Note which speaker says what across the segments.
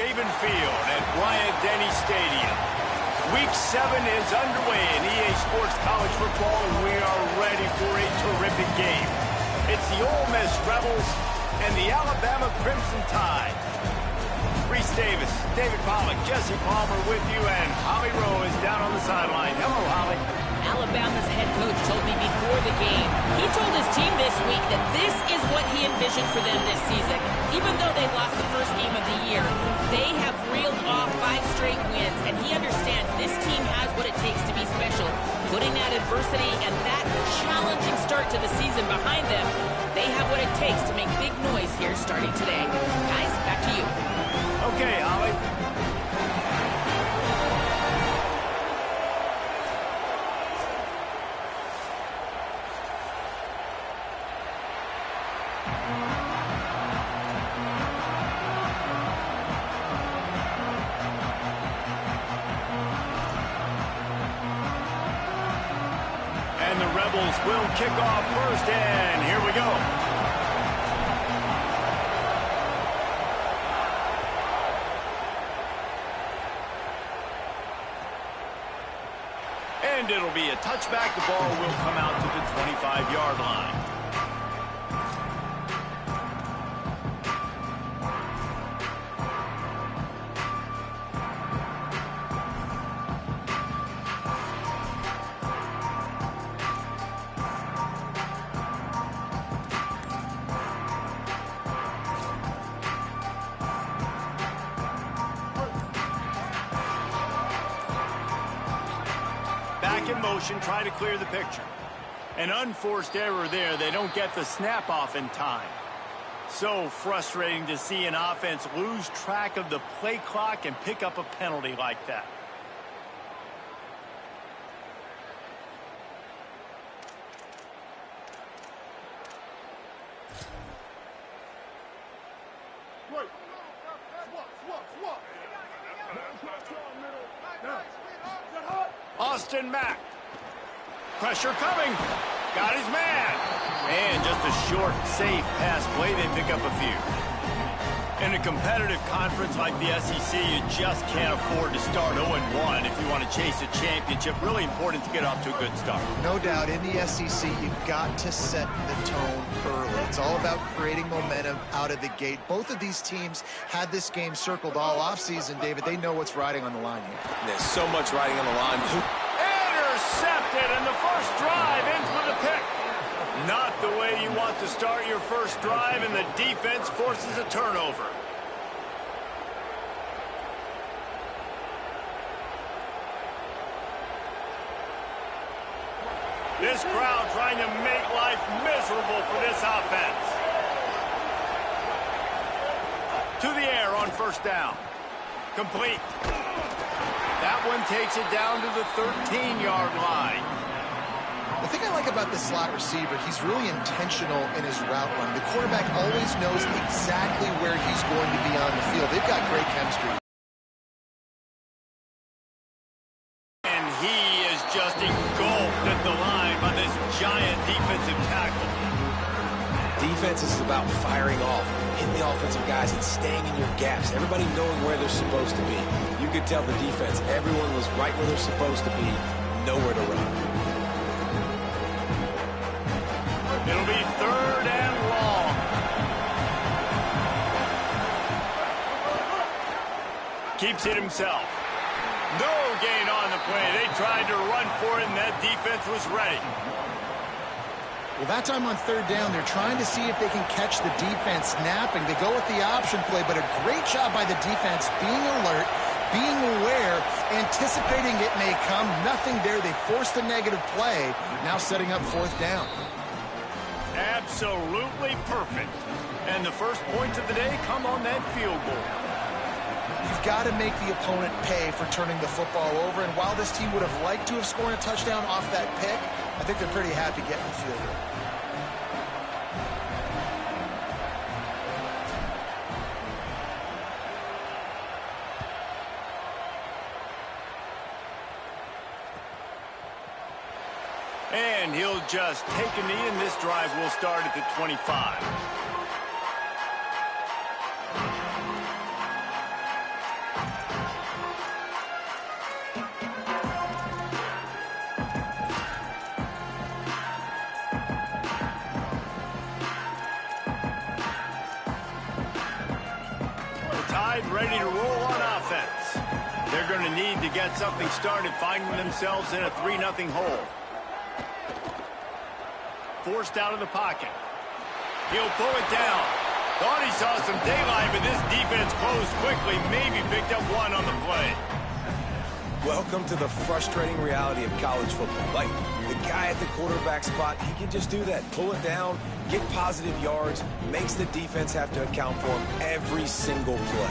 Speaker 1: Saban Field at Bryant-Denny Stadium. Week 7 is underway in EA Sports College Football, and we are ready for a terrific game. It's the Ole Miss Rebels and the Alabama Crimson Tide. Reese Davis, David Pollack, Jesse Palmer with you, and Holly Rowe is down on the sideline. Hello, Holly.
Speaker 2: Alabama's head coach told me before the game, he told his team this week that this is what he envisioned for them this season. Even though they lost the first game of the year, they have reeled off 5 straight wins, and he understands this team has what it takes to be special. Putting that adversity and that challenging start to the season behind them, they have what it takes to make big noise here starting today. Guys, back to you.
Speaker 1: Okay, Holly. And the Rebels will kick off first, and here we go. And it'll be a touchback. The ball will come out to the 25-yard line. In motion, try to clear the picture. An unforced error there. They don't get the snap off in time. So frustrating to see an offense lose track of the play clock and pick up a penalty like that. Austin Mack. Pressure coming. Got his man. And just a short, safe pass play. They pick up a few. In a competitive conference like the SEC, you just can't afford to start 0-1 if you want to chase a championship. Really important to get off to a good start.
Speaker 3: No doubt, in the SEC, you've got to set the tone early. It's all about creating momentum out of the gate. Both of these teams had this game circled all offseason, David. They know what's riding on the line here.
Speaker 4: There's so much riding on the line.
Speaker 1: Intercepted, and the first drive ends with a pick. Not the way you want to start your first drive, and the defense forces a turnover. This crowd trying to make life miserable for this offense. To the air on first down. Complete. That one takes it down to the 13-yard line.
Speaker 3: The thing I like about this slot receiver, he's really intentional in his route run. The quarterback always knows exactly where he's going to be on the field. They've got great chemistry.
Speaker 1: And he is just engulfed at the line by this giant defensive tackle.
Speaker 4: Defense is about firing off, hitting the offensive guys and staying in your gaps. Everybody knowing where they're supposed to be. You could tell the defense, everyone was right where they're supposed to be, nowhere to run.
Speaker 1: It'll be 3rd and long. Keeps it himself. No gain on the play. They tried to run for it, and that defense was ready.
Speaker 3: Well, that time on 3rd down, they're trying to see if they can catch the defense napping. They go with the option play, but a great job by the defense being alert, being aware, anticipating it may come. Nothing there. They forced a negative play, now setting up 4th down.
Speaker 1: Absolutely perfect. And the first points of the day come on that field goal.
Speaker 3: You've got to make the opponent pay for turning the football over. And while this team would have liked to have scored a touchdown off that pick, I think they're pretty happy getting the field goal.
Speaker 1: And he'll just take a knee, and this drive will start at the 25. Ready to roll on offense. They're going to need to get something started, finding themselves in a 3-0 hole. Forced out of the pocket. He'll pull it down. Thought he saw some daylight, but this defense closed quickly. Maybe picked up one on the play.
Speaker 4: Welcome to the frustrating reality of college football. Like, the guy at the quarterback spot, he can just do that. Pull it down, get positive yards, makes the defense have to account for him every single play.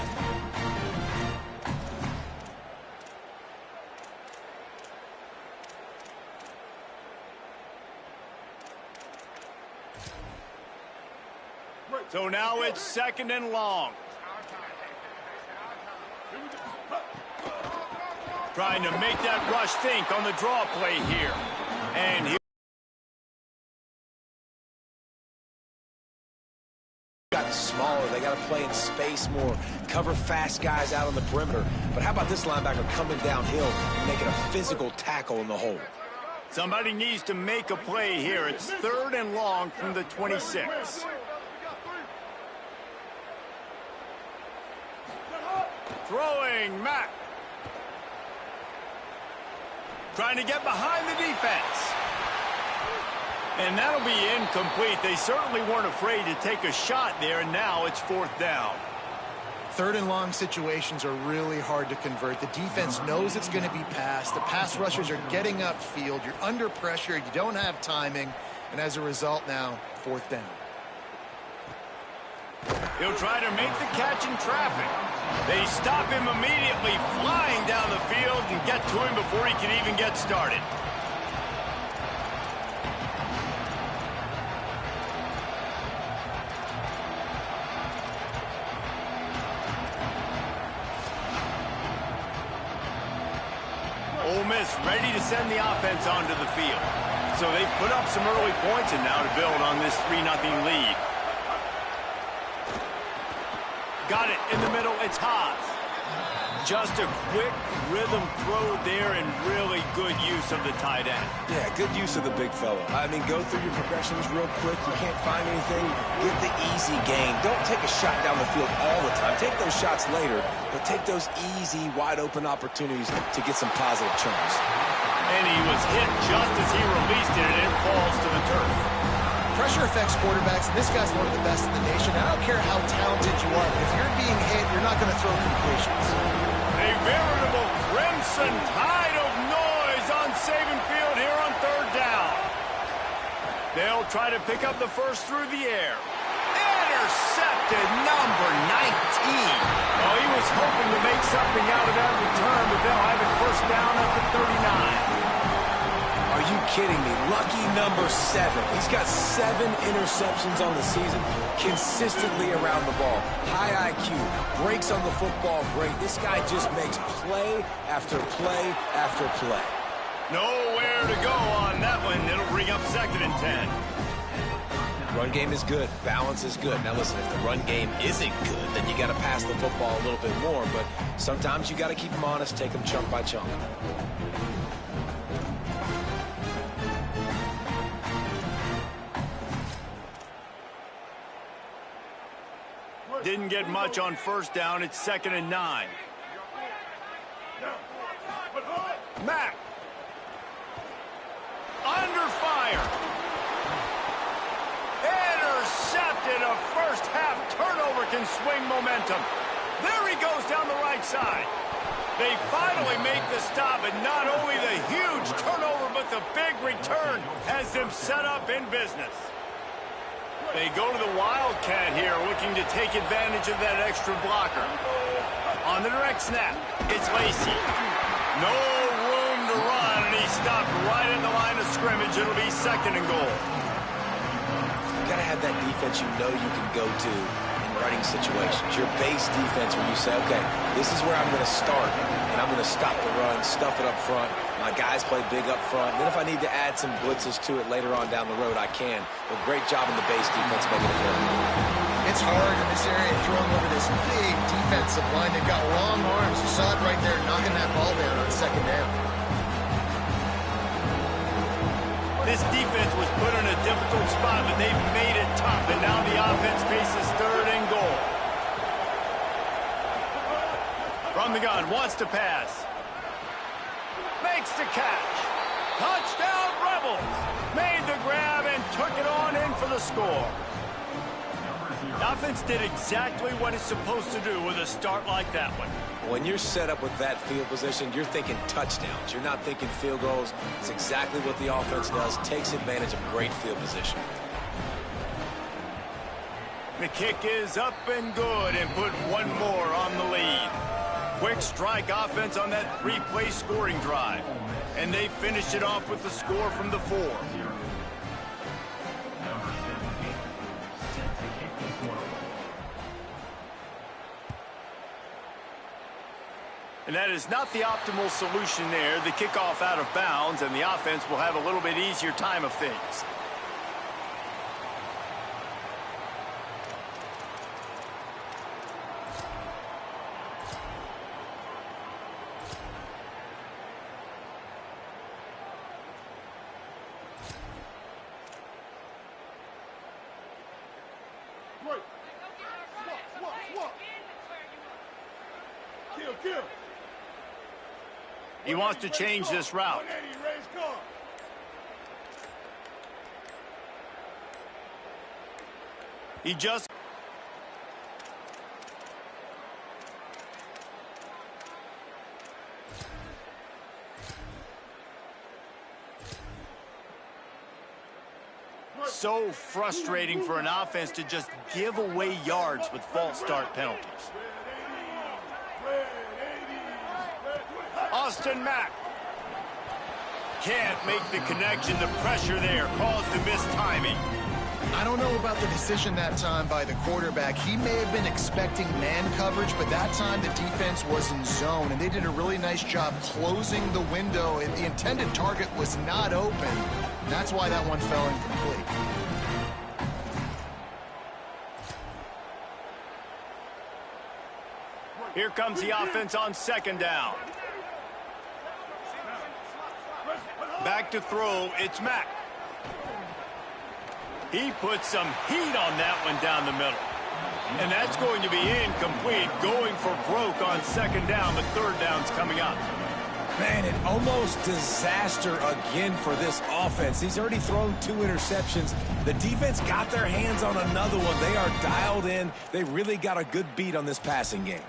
Speaker 1: So now it's 2nd and long. Trying to make that rush think on the draw play here. And he
Speaker 4: got smaller. They got to play in space more, cover fast guys out on the perimeter. But how about this linebacker coming downhill and making a physical tackle in the hole?
Speaker 1: Somebody needs to make a play here. It's 3rd and long from the 26. Throwing Mack. Trying to get behind the defense. And that'll be incomplete. They certainly weren't afraid to take a shot there, and now it's 4th down.
Speaker 3: 3rd and long situations are really hard to convert. The defense knows it's going to be passed. The pass rushers are getting upfield. You're under pressure. You don't have timing. And as a result now, 4th down.
Speaker 1: He'll try to make the catch in traffic. They stop him immediately, flying down the field and get to him before he can even get started. Ole Miss ready to send the offense onto the field. So they've put up some early points and now to build on this 3-0 lead. Got it in the middle. It's Haas. Just a quick rhythm throw there and really good use of the tight end.
Speaker 4: Yeah, good use of the big fella. I mean, go through your progressions real quick. You can't find anything. Get the easy gain. Don't take a shot down the field all the time. Take those shots later, but take those easy, wide-open opportunities to get some positive chunks.
Speaker 1: And he was hit just as he released it, and it falls to the turf.
Speaker 3: Pressure affects quarterbacks, and this guy's one of the best in the nation. I don't care how talented you are, but if you're being hit, you're not going to throw completions.
Speaker 1: A veritable crimson tide of noise on Saban Field here on 3rd down. They'll try to pick up the first through the air. Intercepted, number 19. Oh, he was hoping to make something out of that return, but they'll have it 1st down at the 39.
Speaker 4: Are you kidding me? Lucky number 7. He's got 7 interceptions on the season, consistently around the ball. High IQ, breaks on the football great. This guy just makes play after play after play.
Speaker 1: Nowhere to go on that one. It'll bring up 2nd and 10.
Speaker 4: Run game is good. Balance is good. Now listen, if the run game isn't good, then you got to pass the football a little bit more. But sometimes you got to keep them honest, take them chunk by chunk.
Speaker 1: Didn't get much on 1st down. It's 2nd and 9. Mack. Under fire. Intercepted. A first-half turnover can swing momentum. There he goes down the right side. They finally make the stop, and not only the huge turnover, but the big return has them set up in business. They go to the Wildcat here, looking to take advantage of that extra blocker. On the direct snap, it's Lacey. No room to run, and he stopped right at the line of scrimmage. It'll be 2nd and goal.
Speaker 4: You got to have that defense you know you can go to in running situations. Your base defense where you say, okay, this is where I'm going to start, and I'm going to stop the run, stuff it up front. My guys play big up front. And then if I need to add some blitzes to it later on down the road, I can. But great job in the base defense making it work.
Speaker 3: It's hard in this area throwing over this big defensive line. They've got long arms. You saw it right there, knocking that ball down on 2nd down.
Speaker 1: This defense was put in a difficult spot, but they've made it tough, and now the offense faces third and goal. From the gun, wants to pass. Makes the catch. Touchdown, Rebels. Made the grab and took it on in for the score. The offense did exactly what it's supposed to do with a start like that one.
Speaker 4: When you're set up with that field position, you're thinking touchdowns. You're not thinking field goals. It's exactly what the offense does. Takes advantage of great field position.
Speaker 1: The kick is up and good and put one more on the lead. Quick strike offense on that three-play scoring drive. And they finished it off with the score from the 4. And that is not the optimal solution there. The kickoff out of bounds, and the offense will have a little bit easier time of things.
Speaker 5: Kill.
Speaker 1: He wants to change this route. He just... So frustrating for an offense to just give away yards with false start penalties. Austin Mack can't make the connection. The pressure there caused the mistiming.
Speaker 3: I don't know about the decision that time by the quarterback. He may have been expecting man coverage, but that time the defense was in zone, and they did a really nice job closing the window, and the intended target was not open. And that's why that one fell incomplete.
Speaker 1: Here comes the offense on second down. Back to throw, it's Mack. He put some heat on that one down the middle. And that's going to be incomplete, going for broke on second down, but third down's coming up.
Speaker 4: Man, an almost disaster again for this offense. He's already thrown 2 interceptions. The defense got their hands on another one. They are dialed in. They really got a good beat on this passing game.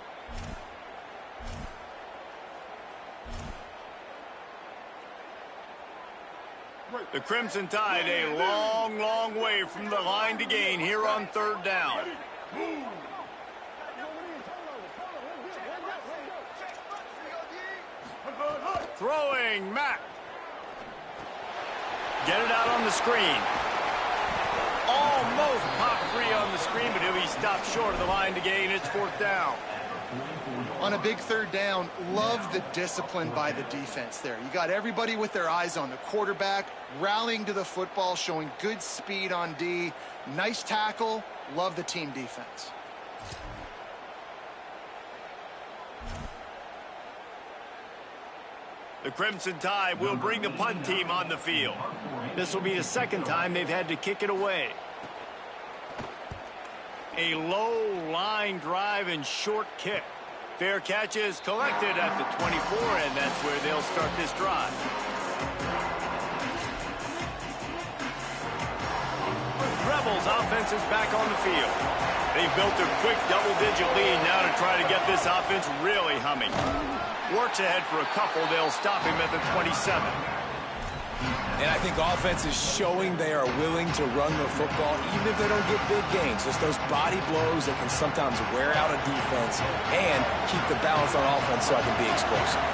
Speaker 1: The Crimson Tide a long, long way from the line to gain here on third down. Throwing, Mack. Get it out on the screen. Almost popped free on the screen, but he'll be stopped short of the line to gain. It's fourth down.
Speaker 3: On a big third down, love the discipline by the defense there. You got everybody with their eyes on the quarterback, rallying to the football, showing good speed on D. Nice tackle. Love the team defense.
Speaker 1: The Crimson Tide will bring the punt team on the field. This will be the second time they've had to kick it away. A low line drive and short kick. Fair catch is collected at the 24, and that's where they'll start this drive. Rebels offense is back on the field. They've built a quick double-digit lead now to try to get this offense really humming. Works ahead for a couple. They'll stop him at the 27.
Speaker 4: And I think offense is showing they are willing to run the football, even if they don't get big gains. Just those body blows that can sometimes wear out a defense and keep the balance on offense so I can be explosive.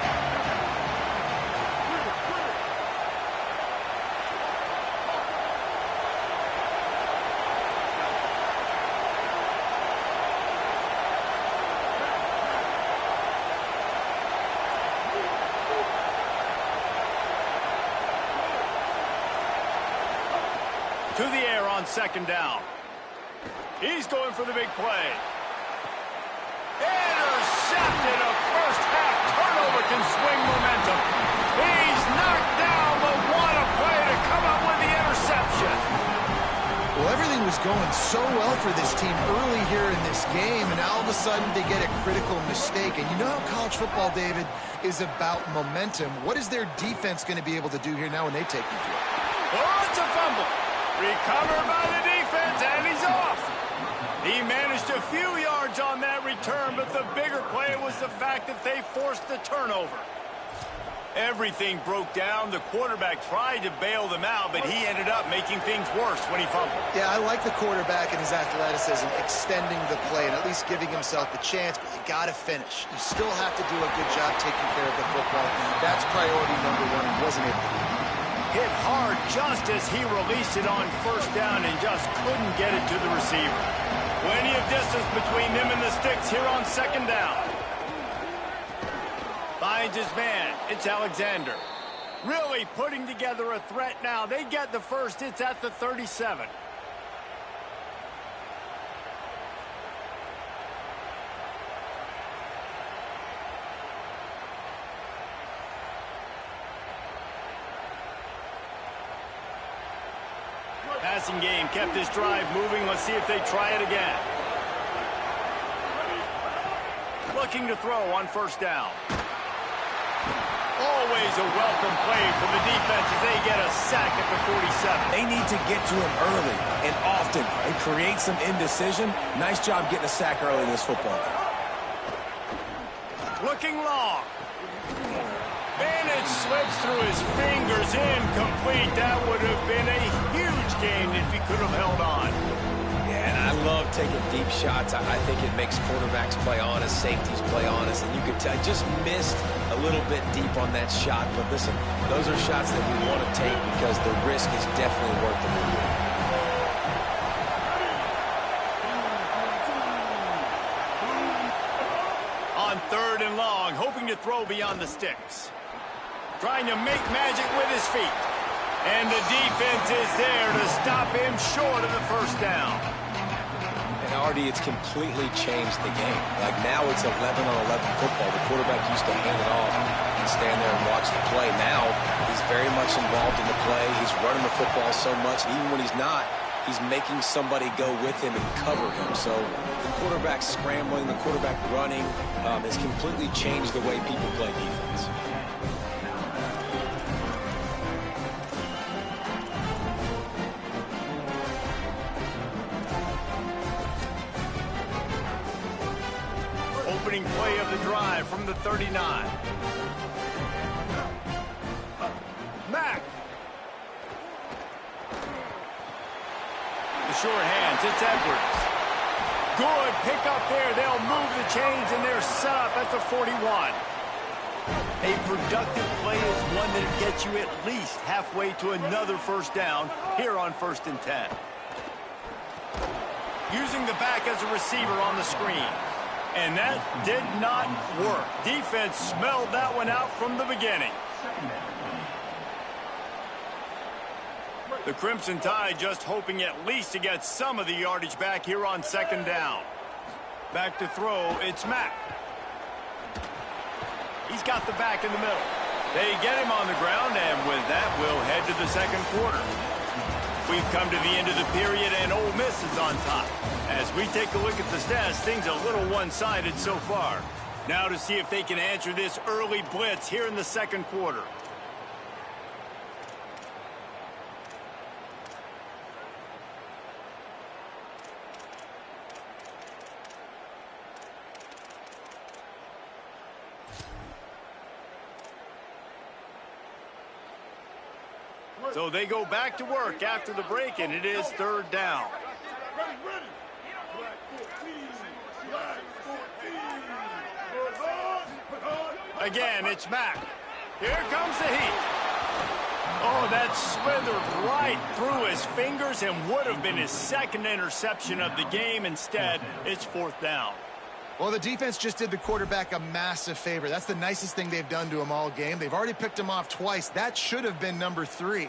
Speaker 1: To the air on second down. He's going for the big play. Intercepted. A first half turnover can swing momentum. He's knocked down, but what a play to come up with the
Speaker 3: was going so well for this team early here in this game, and all of a sudden they get a critical mistake. And you know how college football, David, is about momentum. What is their defense going to be able to do here now when they take the field?
Speaker 1: Oh, it's a fumble. Recovered by the defense, and he's off. He managed a few yards on that return, but the bigger play was the fact that they forced the turnover. Everything broke down. The quarterback tried to bail them out, but he ended up making things worse when he fumbled.
Speaker 3: Yeah, I like the quarterback and his athleticism, extending the play and at least giving himself a chance, but you got to finish. You still have to do a good job taking care of the football. That's priority number one. He wasn't able to do that.
Speaker 1: Hit hard just as he released it on first down and just couldn't get it to the receiver. Plenty of distance between them and the sticks here on second down. Finds his man. It's Alexander. Really putting together a threat now. They get the first. It's at the 37. Passing game kept this drive moving. Let's see if they try it again. Looking to throw on first down. Always a welcome play for the defense as they get a sack at the 47.
Speaker 4: They need to get to him early and often and create some indecision. Nice job getting a sack early in this football game.
Speaker 1: Looking long. And it slips through his fingers, incomplete. That would have been a huge gain if he could have held on.
Speaker 4: Yeah, and I love taking deep shots. I think it makes quarterbacks play honest, safeties play honest, and you could tell I just missed a little bit deep on that shot. But listen, those are shots that we want to take because the risk is definitely worth the reward.
Speaker 1: On third and long, hoping to throw beyond the sticks. Trying to make magic with his feet. And the defense is there to stop him short of the first down.
Speaker 4: And Artie, it's completely changed the game. Like now it's 11-on-11 football. The quarterback used to hand it off and stand there and watch the play. Now he's very much involved in the play. He's running the football so much. And even when he's not, he's making somebody go with him and cover him. So the quarterback scrambling, the quarterback running has completely changed the way people play defense.
Speaker 1: Opening play of the drive from the 39. Mack. The short hands, it's Edwards. Good pick up there. They'll move the chains, and they're set up at the 41. A productive play is one that gets you at least halfway to another first down here on 1st and 10. Using the back as a receiver on the screen. And that did not work. Defense smelled that one out from the beginning. The Crimson Tide just hoping at least to get some of the yardage back here on second down. Back to throw, it's Mack. He's got the back in the middle. They get him on the ground, and with that, we'll head to the second quarter. We've come to the end of the period, and Ole Miss is on top. As we take a look at the stats, things are a little one-sided so far. Now to see if they can answer this early blitz here in the second quarter. So they go back to work after the break, and it is third down. Again, it's Mack. Here comes the heat. Oh, that slithered right through his fingers and would have been his second interception of the game. Instead, it's fourth down.
Speaker 3: Well, the defense just did the quarterback a massive favor. That's the nicest thing they've done to him all game. They've already picked him off twice. That should have been number 3.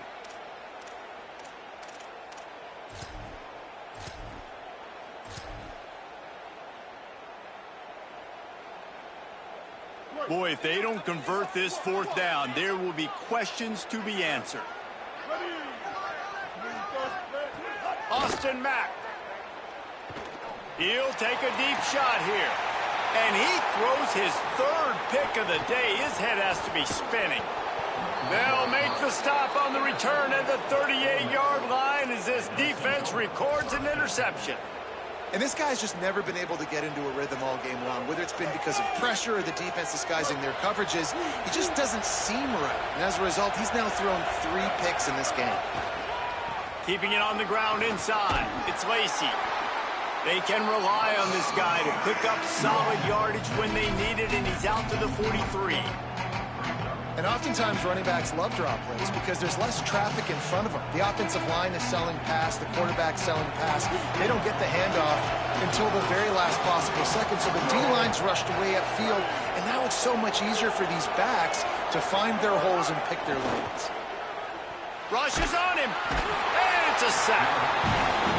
Speaker 1: Boy, if they don't convert this fourth down, there will be questions to be answered. Austin Mack. He'll take a deep shot here. And he throws his third pick of the day. His head has to be spinning. They'll make the stop on the return at the 38-yard line as this defense records an interception.
Speaker 3: And this guy's just never been able to get into a rhythm all game long, whether it's been because of pressure or the defense disguising their coverages. He just doesn't seem right. And as a result, he's now thrown 3 picks in this game.
Speaker 1: Keeping it on the ground inside. It's Lacey. They can rely on this guy to pick up solid yardage when they need it, and he's out to the 43.
Speaker 3: And oftentimes running backs love draw plays because there's less traffic in front of them. The offensive line is selling pass, the quarterback's selling pass. They don't get the handoff until the very last possible second. So the D-line's rushed way upfield, and now it's so much easier for these backs to find their holes and pick their lanes.
Speaker 1: Rush is on him, and it's a sack.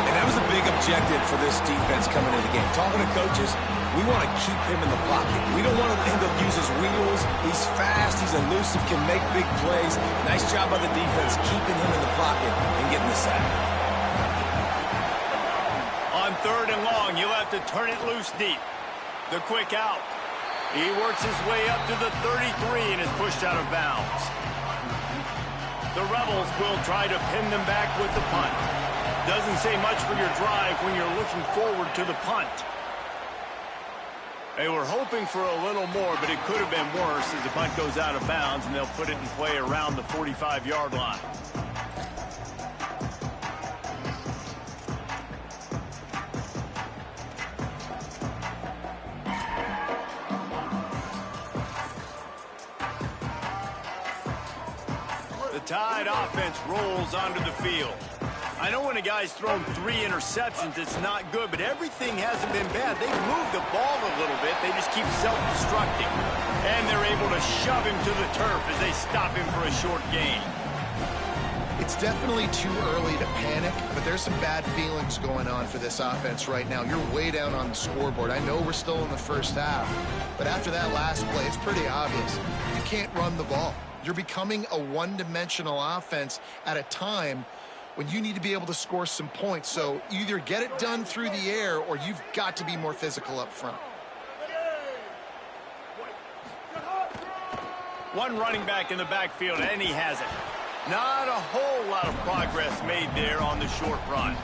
Speaker 4: And that was a big objective for this defense coming into the game. Talking to coaches, we want to keep him in the pocket. We don't want him to use his wheels. He's fast, he's elusive, can make big plays. Nice job by the defense keeping him in the pocket and getting the sack.
Speaker 1: On 3rd and long, you'll have to turn it loose deep. The quick out. He works his way up to the 33 and is pushed out of bounds. The Rebels will try to pin them back with the punt. Doesn't say much for your drive when you're looking forward to the punt. They were hoping for a little more, but it could have been worse as the punt goes out of bounds, and they'll put it in play around the 45-yard line. The Tide offense rolls onto the field. I know when a guy's thrown 3 interceptions, it's not good, but everything hasn't been bad. They've moved the ball a little bit. They just keep self-destructing. And they're able to shove him to the turf as they stop him for a short gain.
Speaker 3: It's definitely too early to panic, but there's some bad feelings going on for this offense right now. You're way down on the scoreboard. I know we're still in the first half, but after that last play, it's pretty obvious. You can't run the ball. You're becoming a one-dimensional offense at a time when you need to be able to score some points. So either get it done through the air or you've got to be more physical up front.
Speaker 1: One running back in the backfield, and he has it. Not a whole lot of progress made there on the short run.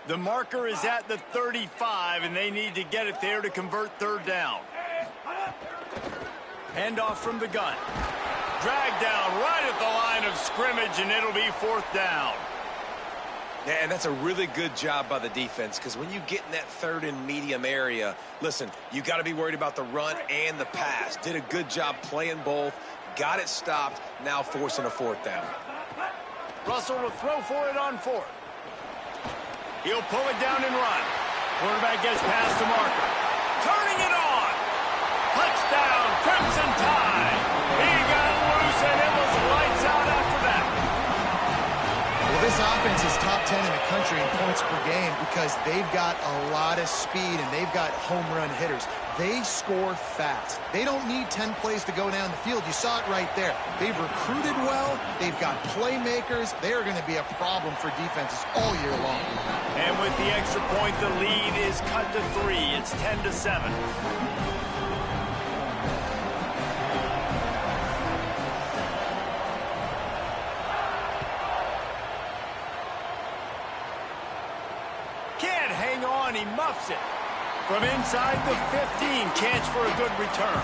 Speaker 1: The marker is at the 35, and they need to get it there to convert 3rd down. Handoff from the gun. Dragged down right at the line of scrimmage, and it'll be 4th down.
Speaker 4: Yeah, and that's a really good job by the defense, because when you get in that 3rd and medium area, listen, you got to be worried about the run and the pass. Did a good job playing both, got it stopped, now forcing a 4th down.
Speaker 1: Russell will throw for it on 4th. He'll pull it down and run. Quarterback gets past the marker. Turning it on. Touchdown, Crimson Tide. He got loose, and it was lights out after that.
Speaker 3: Well, this offense is top 10 in the country in points per game because they've got a lot of speed and they've got home run hitters. They score fast. They don't need 10 plays to go down the field. You saw it right there. They've recruited well. They've got playmakers. They are going to be a problem for defenses all year long.
Speaker 1: And with the extra point, the lead is cut to 3. It's 10-7. Can't hang on. He muffs it. From inside the 15, chance for a good return.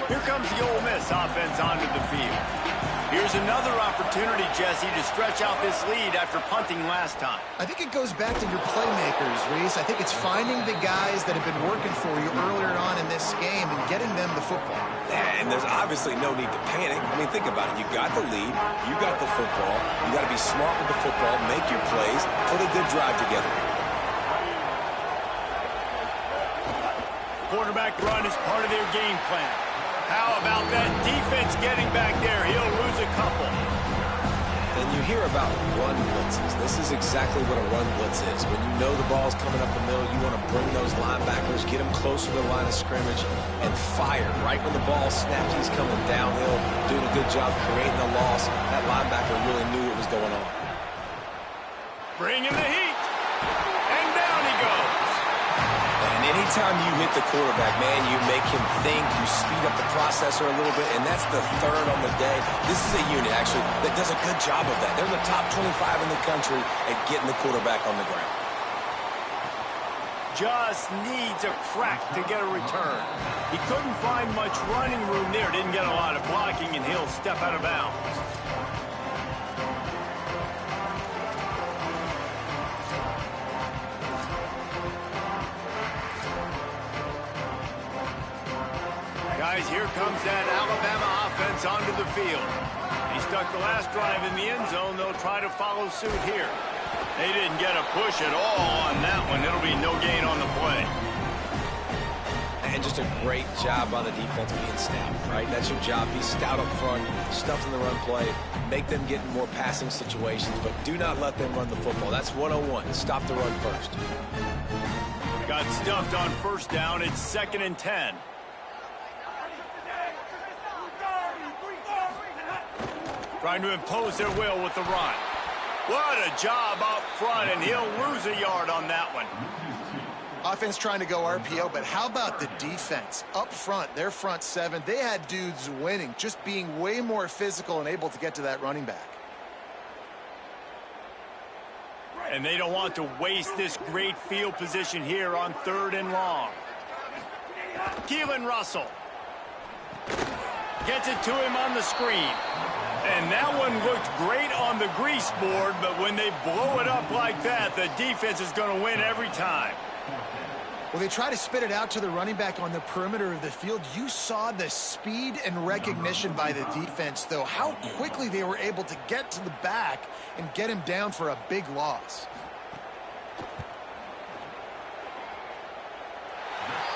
Speaker 1: Here comes the Ole Miss offense onto the field. Here's another opportunity, Jesse, to stretch out this lead after punting last time.
Speaker 3: I think it goes back to your playmakers, Reese. I think it's finding the guys that have been working for you earlier on in this game and getting them the football.
Speaker 4: And there's obviously no need to panic. I mean, think about it. You got the lead. You got the football. You got to be smart with the football, make your plays, put a good drive together.
Speaker 1: Quarterback run is part of their game plan. How about that defense getting back there? He'll lose a couple.
Speaker 4: And you hear about run blitzes. This is exactly what a run blitz is. When you know the ball's coming up the middle, you want to bring those linebackers, get them closer to the line of scrimmage, and fire. Right when the ball snapped, he's coming downhill, doing a good job creating the loss. That linebacker really knew what was going on.
Speaker 1: Bring in the heat. And down he goes.
Speaker 4: And anytime you hit the quarterback, man, you make him think, you speed up the processor a little bit, and that's the third on the day. This is a unit, actually, that does a good job of that. They're in the top 25 in the country at getting the quarterback on the ground.
Speaker 1: Just needs a crack to get a return. He couldn't find much running room there, didn't get a lot of blocking, and he'll step out of bounds. Guys, here comes that Alabama offense onto the field. He stuck the last drive in the end zone. They'll try to follow suit here. They didn't get a push at all on that one. It'll be no gain on the play.
Speaker 4: And just a great job by the defense being stout, right? That's your job. Be stout up front, stuff in the run play, make them get in more passing situations, but do not let them run the football. That's 101. Stop the run first.
Speaker 1: Got stuffed on first down. It's 2nd and 10. Trying to impose their will with the run. What a job up front, and he'll lose a yard on that one.
Speaker 3: Offense trying to go RPO, but how about the defense? Up front, their front seven, they had dudes winning, just being way more physical and able to get to that running back.
Speaker 1: And they don't want to waste this great field position here on 3rd and long. Keelan Russell gets it to him on the screen. And that one looked great on the grease board, but when they blow it up like that, the defense is going to win every time.
Speaker 3: Well, they try to spit it out to the running back on the perimeter of the field. You saw the speed and recognition by the defense, though, how quickly they were able to get to the back and get him down for a big loss.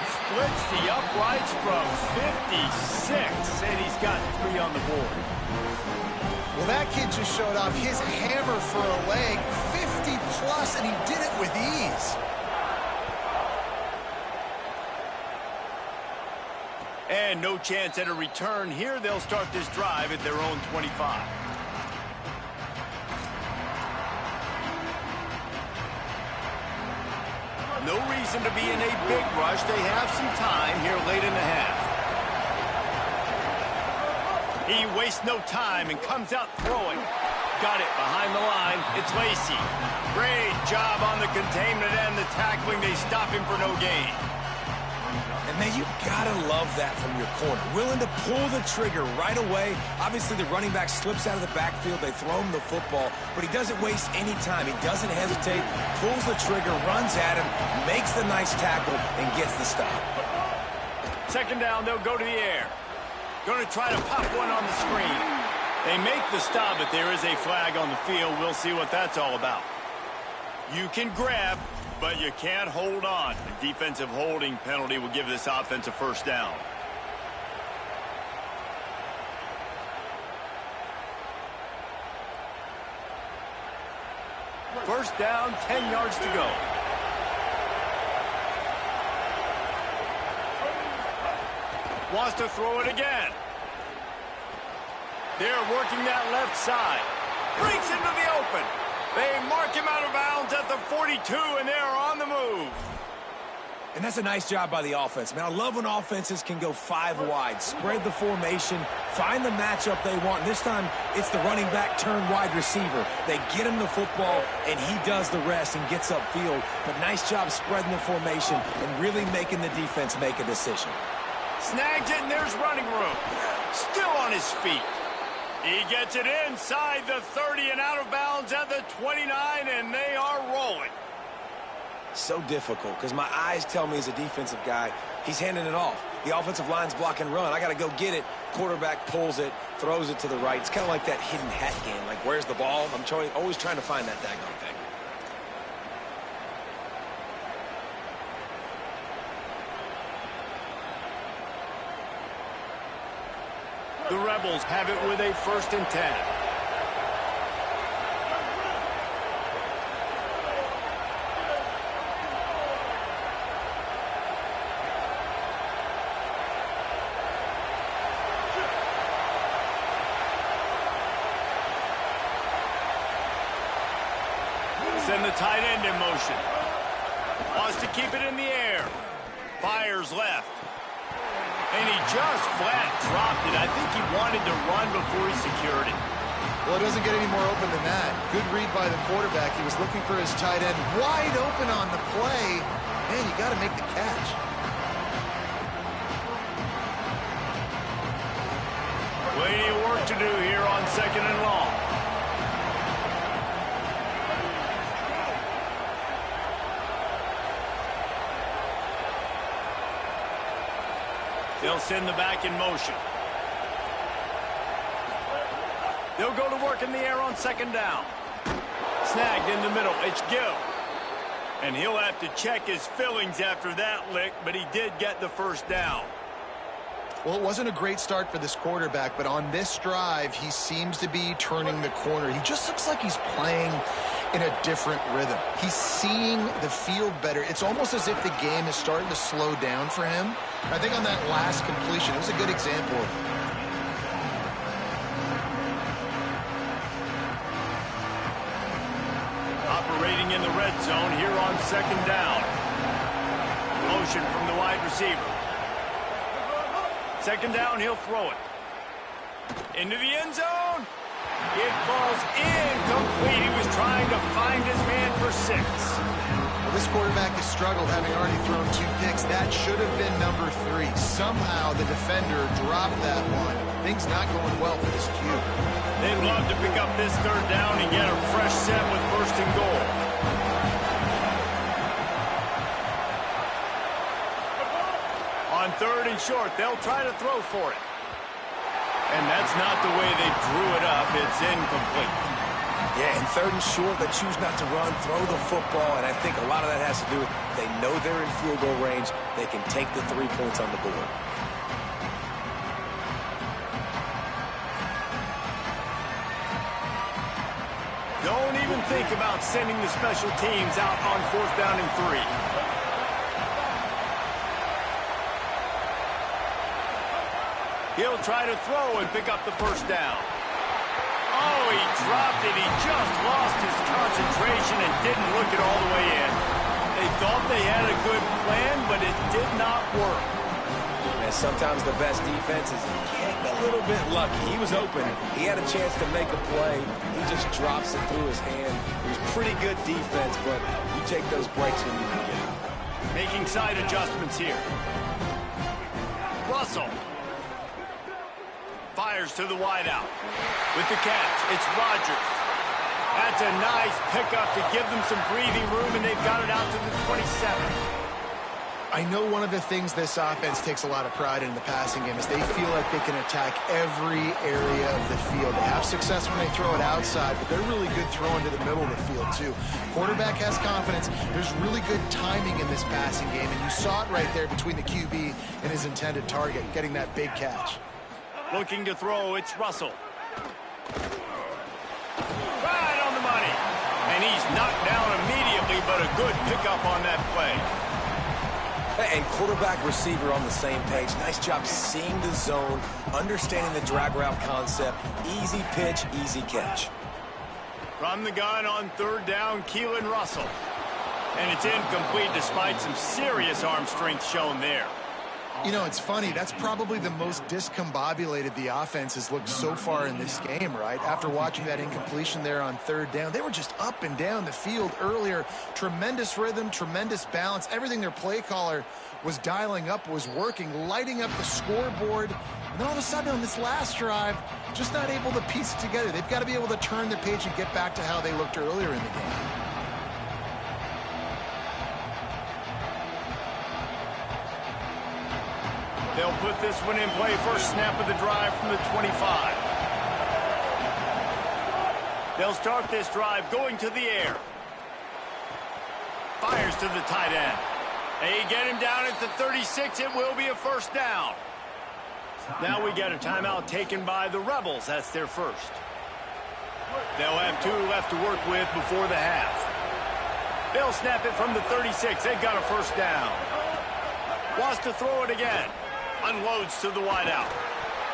Speaker 1: Splits the uprights from 56, and he's got 3 on the board.
Speaker 3: Well, that kid just showed off his hammer for a leg, 50-plus, and he did it with ease.
Speaker 1: And no chance at a return here. They'll start this drive at their own 25. No reason to be in a big rush. They have some time here late in the half. He wastes no time and comes out throwing. Got it behind the line. It's Lacey. Great job on the containment and the tackling. They stop him for no gain.
Speaker 4: And, man, you got to love that from your corner. Willing to pull the trigger right away. Obviously, the running back slips out of the backfield. They throw him the football, but he doesn't waste any time. He doesn't hesitate, pulls the trigger, runs at him, makes the nice tackle, and gets the stop.
Speaker 1: 2nd down, they'll go to the air. Going to try to pop one on the screen. They make the stop, but there is a flag on the field. We'll see what that's all about. You can grab, but you can't hold on. The defensive holding penalty will give this offense a 1st down. First down, 10 yards to go. Wants to throw it again. They're working that left side. Breaks into the open. They mark him out of bounds at the 42, and they're on the move.
Speaker 4: And that's a nice job by the offense. Man, I love when offenses can go 5 wide, spread the formation, find the matchup they want. And this time, it's the running back turned wide receiver. They get him the football, and he does the rest and gets upfield. But nice job spreading the formation and really making the defense make a decision.
Speaker 1: Snags it, and there's running room. Still on his feet. He gets it inside the 30 and out of bounds at the 29, and they are rolling.
Speaker 4: So difficult because my eyes tell me as a defensive guy, he's handing it off. The offensive line's block and run. I got to go get it. Quarterback pulls it, throws it to the right. It's kind of like that hidden hat game. Like, where's the ball? I'm always trying to find that daggone thing.
Speaker 1: The Rebels have it with a 1st and 10. Send the tight end in motion. Wants to keep it in the air. Fires left. And he just flat dropped it. I think he wanted to run before he secured it.
Speaker 3: Well, it doesn't get any more open than that. Good read by the quarterback. He was looking for his tight end wide open on the play. Man, you got to make the catch.
Speaker 1: Plenty of work to do here on 2nd and long. They'll send the back in motion. They'll go to work in the air on 2nd down. Snagged in the middle. It's Gill. And he'll have to check his fillings after that lick, but he did get the 1st down.
Speaker 3: Well, it wasn't a great start for this quarterback, but on this drive, he seems to be turning the corner. He just looks like he's playing in a different rhythm. He's seeing the field better. It's almost as if the game is starting to slow down for him. I think on that last completion, it was a good example of it.
Speaker 1: Operating in the red zone here on 2nd down. Motion from the wide receiver. 2nd down, he'll throw it. Into the end zone. It falls incomplete. He was trying to find his man for 6.
Speaker 3: Well, this quarterback has struggled, having already thrown 2 picks. That should have been number 3. Somehow the defender dropped that one. Things not going well for this Q.
Speaker 1: They'd love to pick up this 3rd down and get a fresh set with 1st and goal. On 3rd and short, they'll try to throw for it. And that's not the way they drew it up. It's incomplete.
Speaker 4: Yeah, and 3rd and short, they choose not to run, throw the football, and I think a lot of that has to do with they know they're in field goal range. They can take the 3 points on the board.
Speaker 1: Don't even think about sending the special teams out on 4th down and 3. He'll try to throw and pick up the 1st down. Oh, he dropped it. He just lost his concentration and didn't look it all the way in. They thought they had a good plan, but it did not work.
Speaker 4: And sometimes the best defense is getting a little bit lucky. He was open. He had a chance to make a play. He just drops it through his hand. It was pretty good defense, but you take those breaks when you need it.
Speaker 1: Making side adjustments here. Russell. Fires to the wideout. With the catch, it's Rodgers. That's a nice pickup to give them some breathing room, and they've got it out to the 27.
Speaker 3: I know one of the things this offense takes a lot of pride in the passing game is they feel like they can attack every area of the field. They have success when they throw it outside, but they're really good throwing to the middle of the field, too. Quarterback has confidence. There's really good timing in this passing game, and you saw it right there between the QB and his intended target, getting that big catch.
Speaker 1: Looking to throw, it's Russell. Right on the money. And he's knocked down immediately, but a good pickup on that play.
Speaker 4: And quarterback receiver on the same page. Nice job seeing the zone, understanding the drag route concept. Easy pitch, easy catch.
Speaker 1: From the gun on 3rd down, Keelan Russell. And it's incomplete despite some serious arm strength shown there.
Speaker 3: You know, it's funny. That's probably the most discombobulated the offense has looked so far in this game, right? After watching that incompletion there on third down, they were just up and down the field earlier. Tremendous rhythm, tremendous balance. Everything their play caller was dialing up was working, lighting up the scoreboard. And then all of a sudden on this last drive, just not able to piece it together. They've got to be able to turn the page and get back to how they looked earlier in the game.
Speaker 1: They'll put this one in play. First snap of the drive from the 25. They'll start this drive going to the air. Fires to the tight end. They get him down at the 36. It will be a first down. Now we got a timeout taken by the Rebels. That's their first. They'll have 2 left to work with before the half. They'll snap it from the 36. They've got a first down. Wants to throw it again. Unloads to the wideout.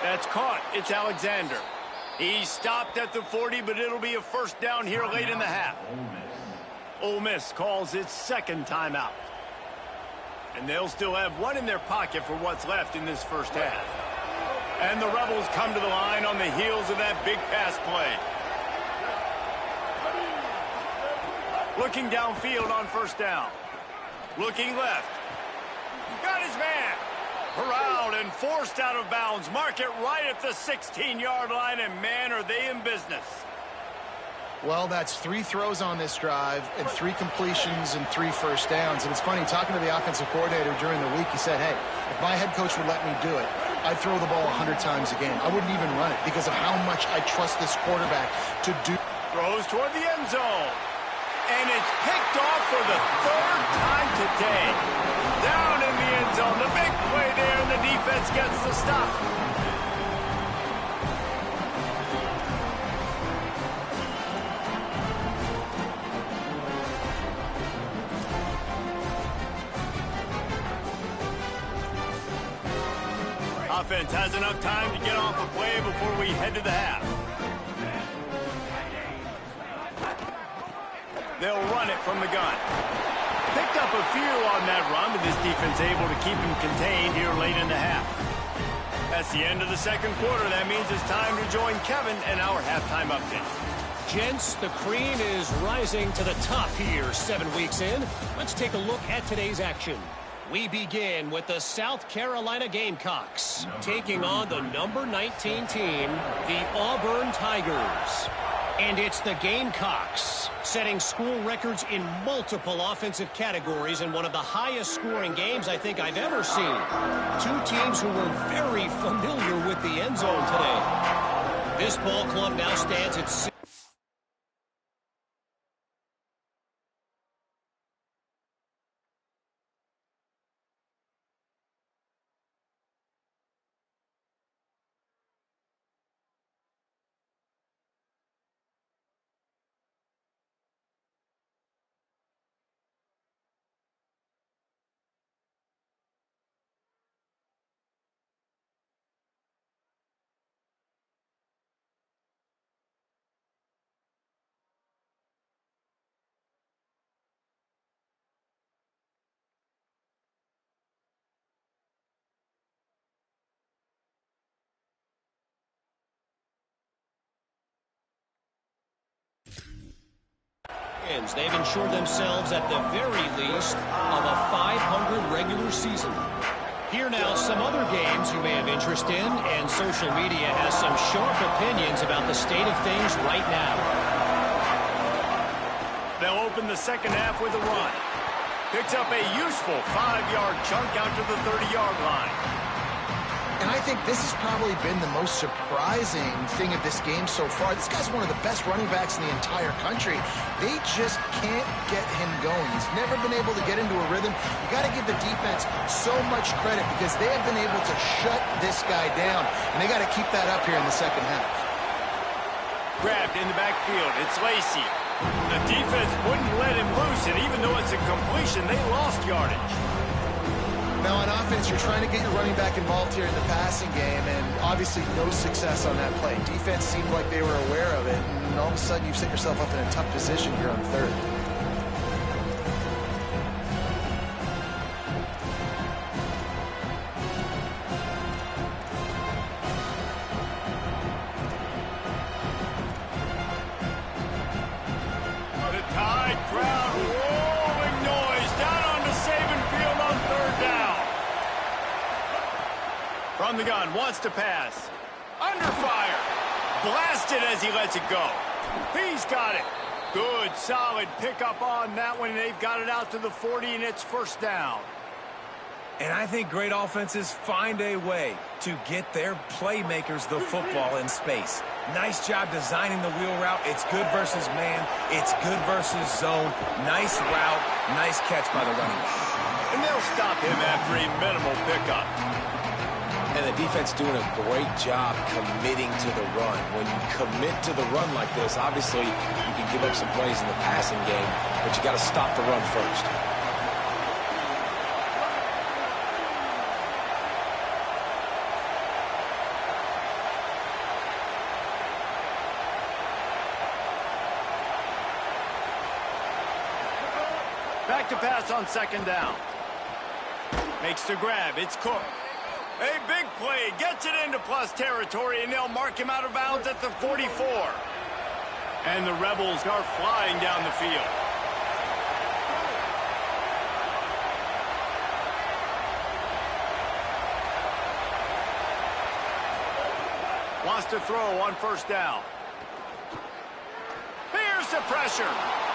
Speaker 1: That's caught. It's Alexander. He stopped at the 40, but it'll be a first down here late in the half. Ole Miss calls its second timeout. And they'll still have 1 in their pocket for what's left in this first half. And the Rebels come to the line on the heels of that big pass play. Looking downfield on first down. Looking left. Got his man. Corralled and forced out of bounds. Mark it right at the 16-yard line, and man, are they in business.
Speaker 3: Well, that's 3 throws on this drive and 3 completions and 3 first downs. And it's funny, talking to the offensive coordinator during the week, he said, hey, if my head coach would let me do it, I'd throw the ball 100 times a game. I wouldn't even run it because of how much I trust this quarterback to do.
Speaker 1: Throws toward the end zone. And it's picked off for the 3rd time today. Down in the end zone. The big play there, and the defense gets the stop. Offense has enough time to get off a play before we head to the half. They'll run it from the gun. Picked up a few on that run, but this defense able to keep him contained here late in the half. That's the end of the second quarter. That means it's time to join Kevin and our halftime update.
Speaker 5: Gents, the cream is rising to the top here 7 weeks in. Let's take a look at today's action. We begin with the South Carolina Gamecocks taking on the number 19 team, the Auburn Tigers. And it's the Gamecocks setting school records in multiple offensive categories in one of the highest scoring games I think I've ever seen. 2 teams who were very familiar with the end zone today. This ball club now stands at 6. They've ensured themselves at the very least of a 500 regular season. Here now some other games you may have interest in, and social media has some sharp opinions about the state of things right now.
Speaker 1: They'll open the second half with a run. Picks up a useful 5-yard chunk out to the 30-yard line.
Speaker 3: And I think this has probably been the most surprising thing of this game so far. This guy's one of the best running backs in the entire country. They just can't get him going. He's never been able to get into a rhythm. You got to give the defense so much credit because they have been able to shut this guy down. And they got to keep that up here in the second half.
Speaker 1: Grabbed in the backfield. It's Lacey. The defense wouldn't let him loose, and even though it's a completion, they lost yardage.
Speaker 3: Now, on offense, you're trying to get your running back involved here in the passing game, and obviously no success on that play. Defense seemed like they were aware of it, and all of a sudden you've set yourself up in a tough position here on third.
Speaker 1: Tide crowd rolling noise down on the Saban field on third down. From the gun, wants to pass. Under fire. Blasted as he lets it go. He's got it. Good, solid pickup on that one. They've got it out to the 40, and it's first down.
Speaker 4: And I think great offenses find a way to get their playmakers the football in space. Nice job designing the wheel route. It's good versus man. It's good versus zone. Nice route. Nice catch by the running back.
Speaker 1: And they'll stop him after a minimal pickup.
Speaker 4: And the defense doing a great job committing to the run. When you commit to the run like this, obviously you can give up some plays in the passing game, but you got to stop the run first.
Speaker 1: Back to pass on second down. Makes the grab. It's Cook. A big play. Gets it into plus territory, and they'll mark him out of bounds at the 44. And the Rebels are flying down the field. Wants to throw on first down. Here's the pressure.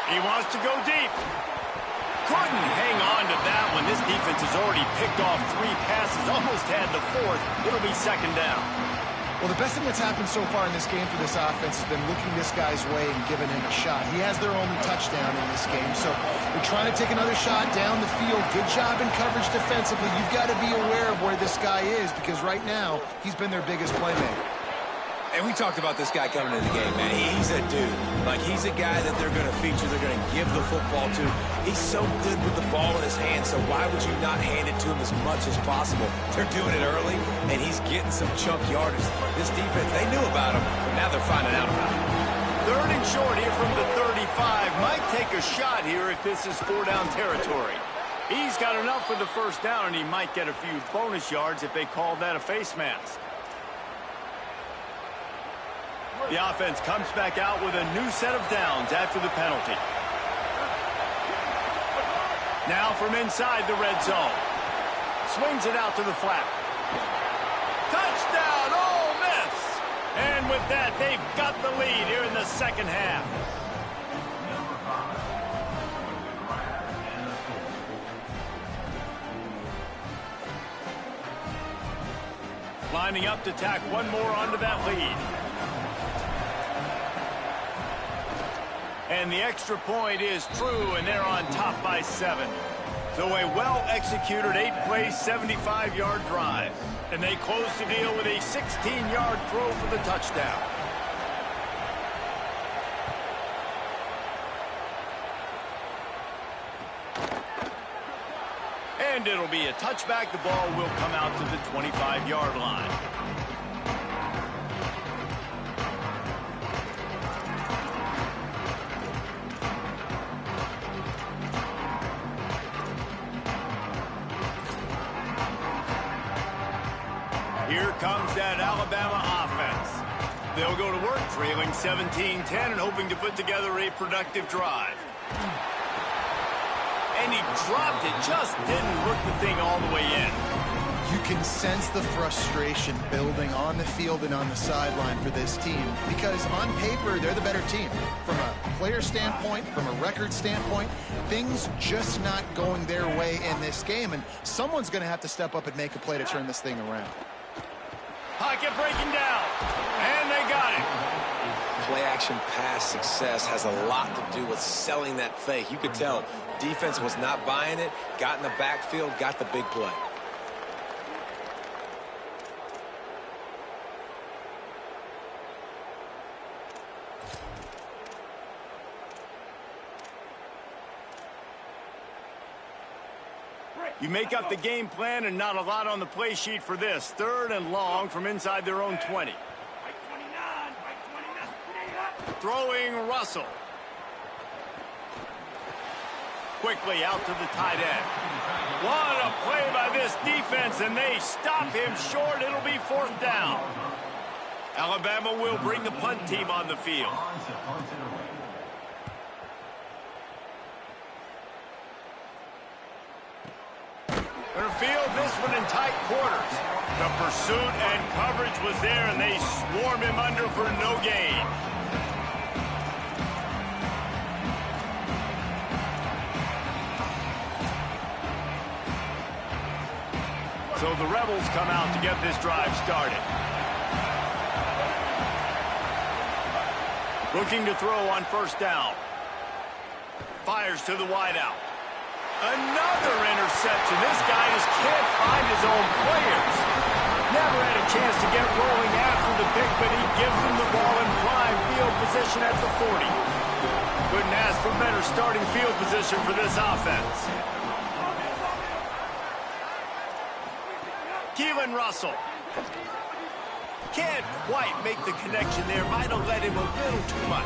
Speaker 1: He wants to go deep. Couldn't hang on to that one. This defense has already picked off 3 passes, almost had the 4th. It'll be second down.
Speaker 3: Well, the best thing that's happened so far in this game for this offense has been looking this guy's way and giving him a shot. He has their only touchdown in this game, so they're trying to take another shot down the field. Good job in coverage defensively. You've got to be aware of where this guy is because right now he's been their biggest playmaker.
Speaker 4: And we talked about this guy coming into the game, man. He's a dude. Like, he's a guy that they're going to feature, they're going to give the football to. He's so good with the ball in his hand, so why would you not hand it to him as much as possible? They're doing it early, and he's getting some chunk yardage. This defense, they knew about him, but now they're finding out about him.
Speaker 1: Third and short here from the 35. Might take a shot here if this is 4-down territory. He's got enough for the first down, and he might get a few bonus yards if they call that a face mask. The offense comes back out with a new set of downs after the penalty. Now from inside the red zone. Swings it out to the flat. Touchdown, Ole Miss! And with that, they've got the lead here in the second half. Lining up to tack one more onto that lead. And the extra point is true, and they're on top by 7. So a well-executed 8-play, 75-yard drive. And they close the deal with a 16-yard throw for the touchdown. And it'll be a touchback. The ball will come out to the 25-yard line. Here comes that Alabama offense. They'll go to work trailing 17-10 and hoping to put together a productive drive. And he dropped it, just didn't work the thing all the way in.
Speaker 3: You can sense the frustration building on the field and on the sideline for this team because on paper, they're the better team. From a player standpoint, from a record standpoint, things just not going their way in this game, and someone's going to have to step up and make a play to turn this thing around.
Speaker 1: Pocket breaking down, and they got it.
Speaker 4: Play-action pass success has a lot to do with selling that fake. You could tell defense was not buying it, got in the backfield, got the big play.
Speaker 1: You make up the game plan and not a lot on the play sheet for this. Third and long from inside their own 20. Throwing Russell. Quickly out to the tight end. What a play by this defense, and they stop him short. It'll be 4th down. Alabama will bring the punt team on the field. one in tight quarters. The pursuit and coverage was there, and they swarm him under for no gain. So the Rebels come out to get this drive started. Looking to throw on first down. Fires to the wideout. Another interception. This guy just can't find his own players. Never had a chance to get rolling after the pick, but he gives him the ball in prime field position at the 40. Couldn't ask for better starting field position for this offense. Keelan Russell. Can't quite make the connection there. Might have let him a little too much.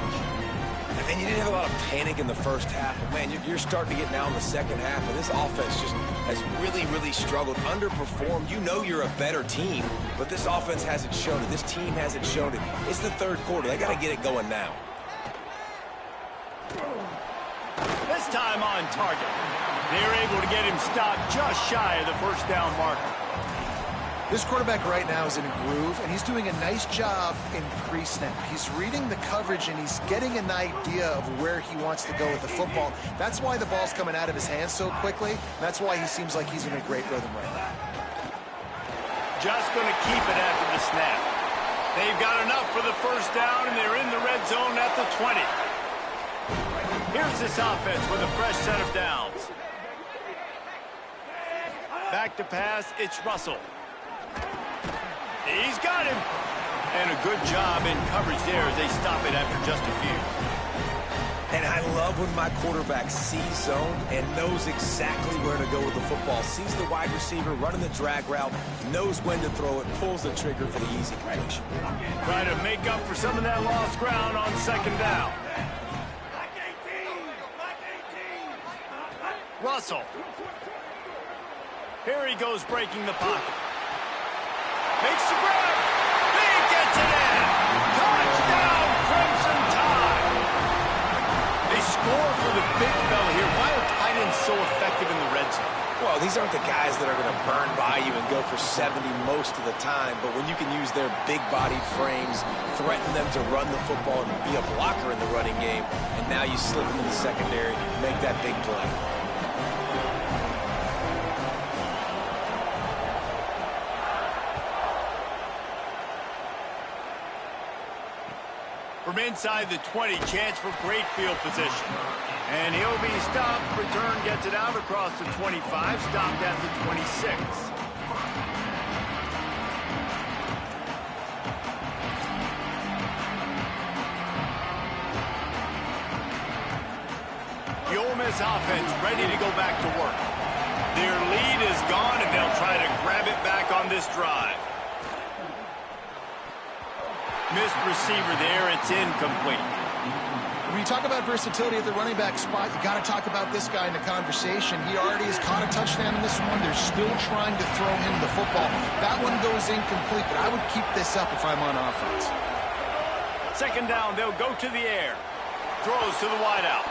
Speaker 4: And you didn't have a lot of panic in the first half. But, man, you're starting to get now in the second half, and this offense just has really, really struggled, underperformed. You know you're a better team, but this offense hasn't shown it. This team hasn't shown it. It's the third quarter. They got to get it going now.
Speaker 1: This time on target. They're able to get him stopped just shy of the first down marker.
Speaker 3: This quarterback right now is in a groove, and he's doing a nice job in pre-snap. He's reading the coverage, and he's getting an idea of where he wants to go with the football. That's why the ball's coming out of his hands so quickly. That's why he seems like he's in a great rhythm right now.
Speaker 1: Just going to keep it after the snap. They've got enough for the first down, and they're in the red zone at the 20. Here's this offense with a fresh set of downs. Back to pass, it's Russell. He's got him. And a good job in coverage there as they stop it after just a few.
Speaker 4: And I love when my quarterback sees zone and knows exactly where to go with the football. Sees the wide receiver running the drag route, knows when to throw it, pulls the trigger for the easy completion.
Speaker 1: Trying to make up for some of that lost ground on second down. Russell. Here he goes breaking the pocket. Makes the grab. He gets it in. Touchdown, Crimson Tide. They score for the big fella here. Why are tight ends so effective in the red zone?
Speaker 4: Well, these aren't the guys that are going to burn by you and go for 70 most of the time, but when you can use their big-bodied frames, threaten them to run the football and be a blocker in the running game, and now you slip into the secondary, make that big play.
Speaker 1: From inside the 20, chance for great field position. And he'll be stopped. Return gets it out across the 25, stopped at the 26. The Ole Miss offense ready to go back to work. Their lead is gone, and they'll try to grab it back on this drive. Missed receiver there. It's incomplete.
Speaker 3: When you talk about versatility at the running back spot, you got to talk about this guy in the conversation. He already has caught a touchdown in this one. They're still trying to throw him the football. That one goes incomplete, but I would keep this up if I'm on offense.
Speaker 1: Second down, they'll go to the air. Throws to the wideout.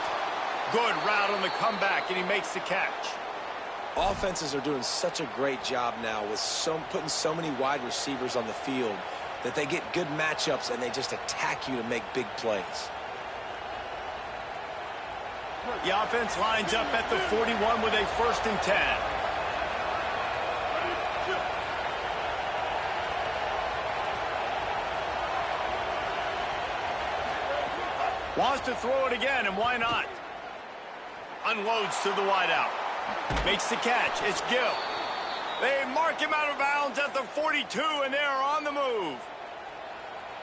Speaker 1: Good route on the comeback, and he makes the catch.
Speaker 4: Offenses are doing such a great job now with putting so many wide receivers on the field that they get good matchups and they just attack you to make big plays.
Speaker 1: The offense lines up at the 41 with a 1st and 10. Wants to throw it again, and why not? Unloads to the wideout. Makes the catch. It's Gill. They mark him out of bounds at the 42, and they are on the move.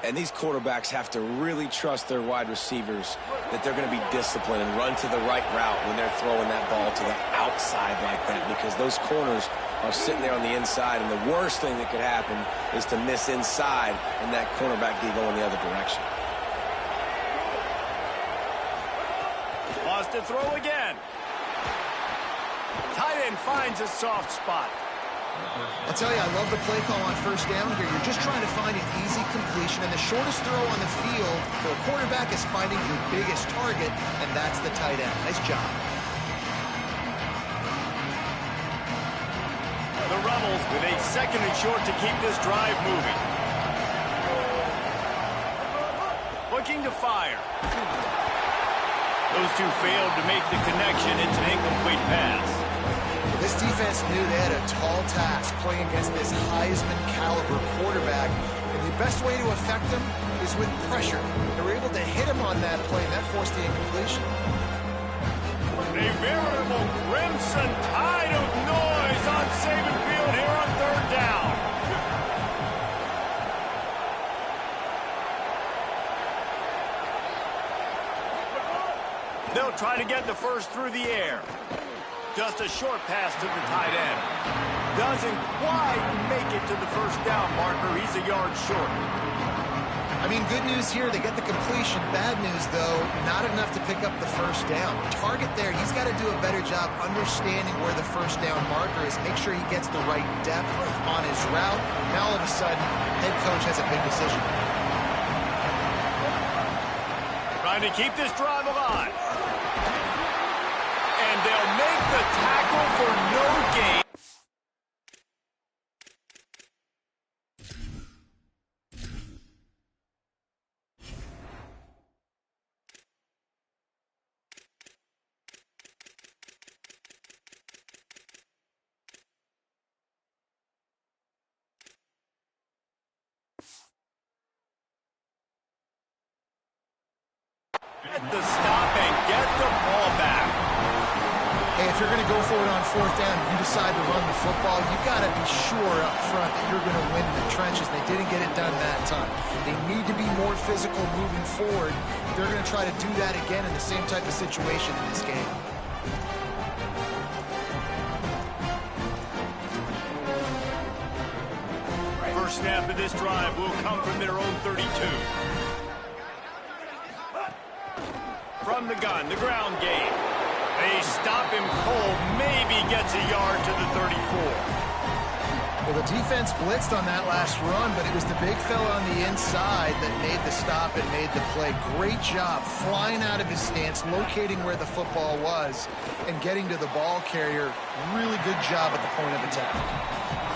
Speaker 4: And these quarterbacks have to really trust their wide receivers that they're going to be disciplined and run to the right route when they're throwing that ball to the outside like that, because those corners are sitting there on the inside, and the worst thing that could happen is to miss inside and that cornerback be going the other direction.
Speaker 1: Wants to throw again. Tight end finds a soft spot.
Speaker 3: I'll tell you, I love the play call on first down here. You're just trying to find an easy completion, and the shortest throw on the field for a quarterback is finding your biggest target, and that's the tight end. Nice job.
Speaker 1: The Rebels Rebels with a 2nd and short to keep this drive moving. Looking to fire. Those two failed to make the connection. It's an incomplete pass.
Speaker 3: This defense knew they had a tall task playing against this Heisman caliber quarterback, and the best way to affect him is with pressure. They were able to hit him on that play, and that forced the incompletion.
Speaker 1: A veritable crimson tide of noise on Saban Field here on 3rd down. They'll try to get the first through the air. Just a short pass to the tight end. Doesn't quite make it to the 1st down marker. He's a yard short.
Speaker 3: I mean, good news here, they get the completion. Bad news, though, not enough to pick up the 1st down. Target there, he's got to do a better job understanding where the 1st down marker is. Make sure he gets the right depth on his route. Now, all of a sudden, head coach has a big decision.
Speaker 1: Trying to keep this drive alive. And they'll make the tackle for no gain. Get the stop and get the ball back.
Speaker 3: Hey, if you're going to go for it on 4th down and you decide to run the football, you've got to be sure up front that you're going to win the trenches. They didn't get it done that time. They need to be more physical moving forward. They're going to try to do that again in the same type of situation in this game.
Speaker 1: First snap of this drive will come from their own 32. From the gun, the ground game. They stop him cold, maybe gets a yard to the 34.
Speaker 3: Well, the defense blitzed on that last run, but it was the big fella on the inside that made the stop and made the play. Great job flying out of his stance, locating where the football was, and getting to the ball carrier. Really good job at the point of attack.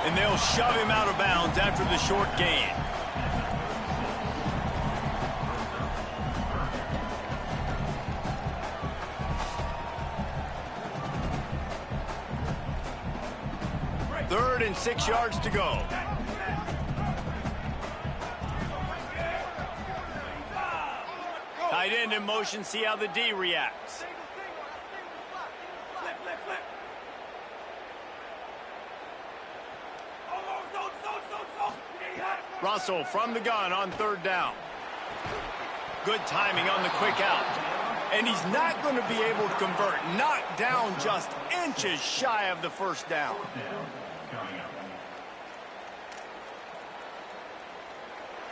Speaker 1: And they'll shove him out of bounds after the short gain. Third and 6 yards to go. Tight end in motion, see how the D reacts. Russell from the gun on 3rd down. Good timing on the quick out. And he's not going to be able to convert. Knocked down just inches shy of the 1st down.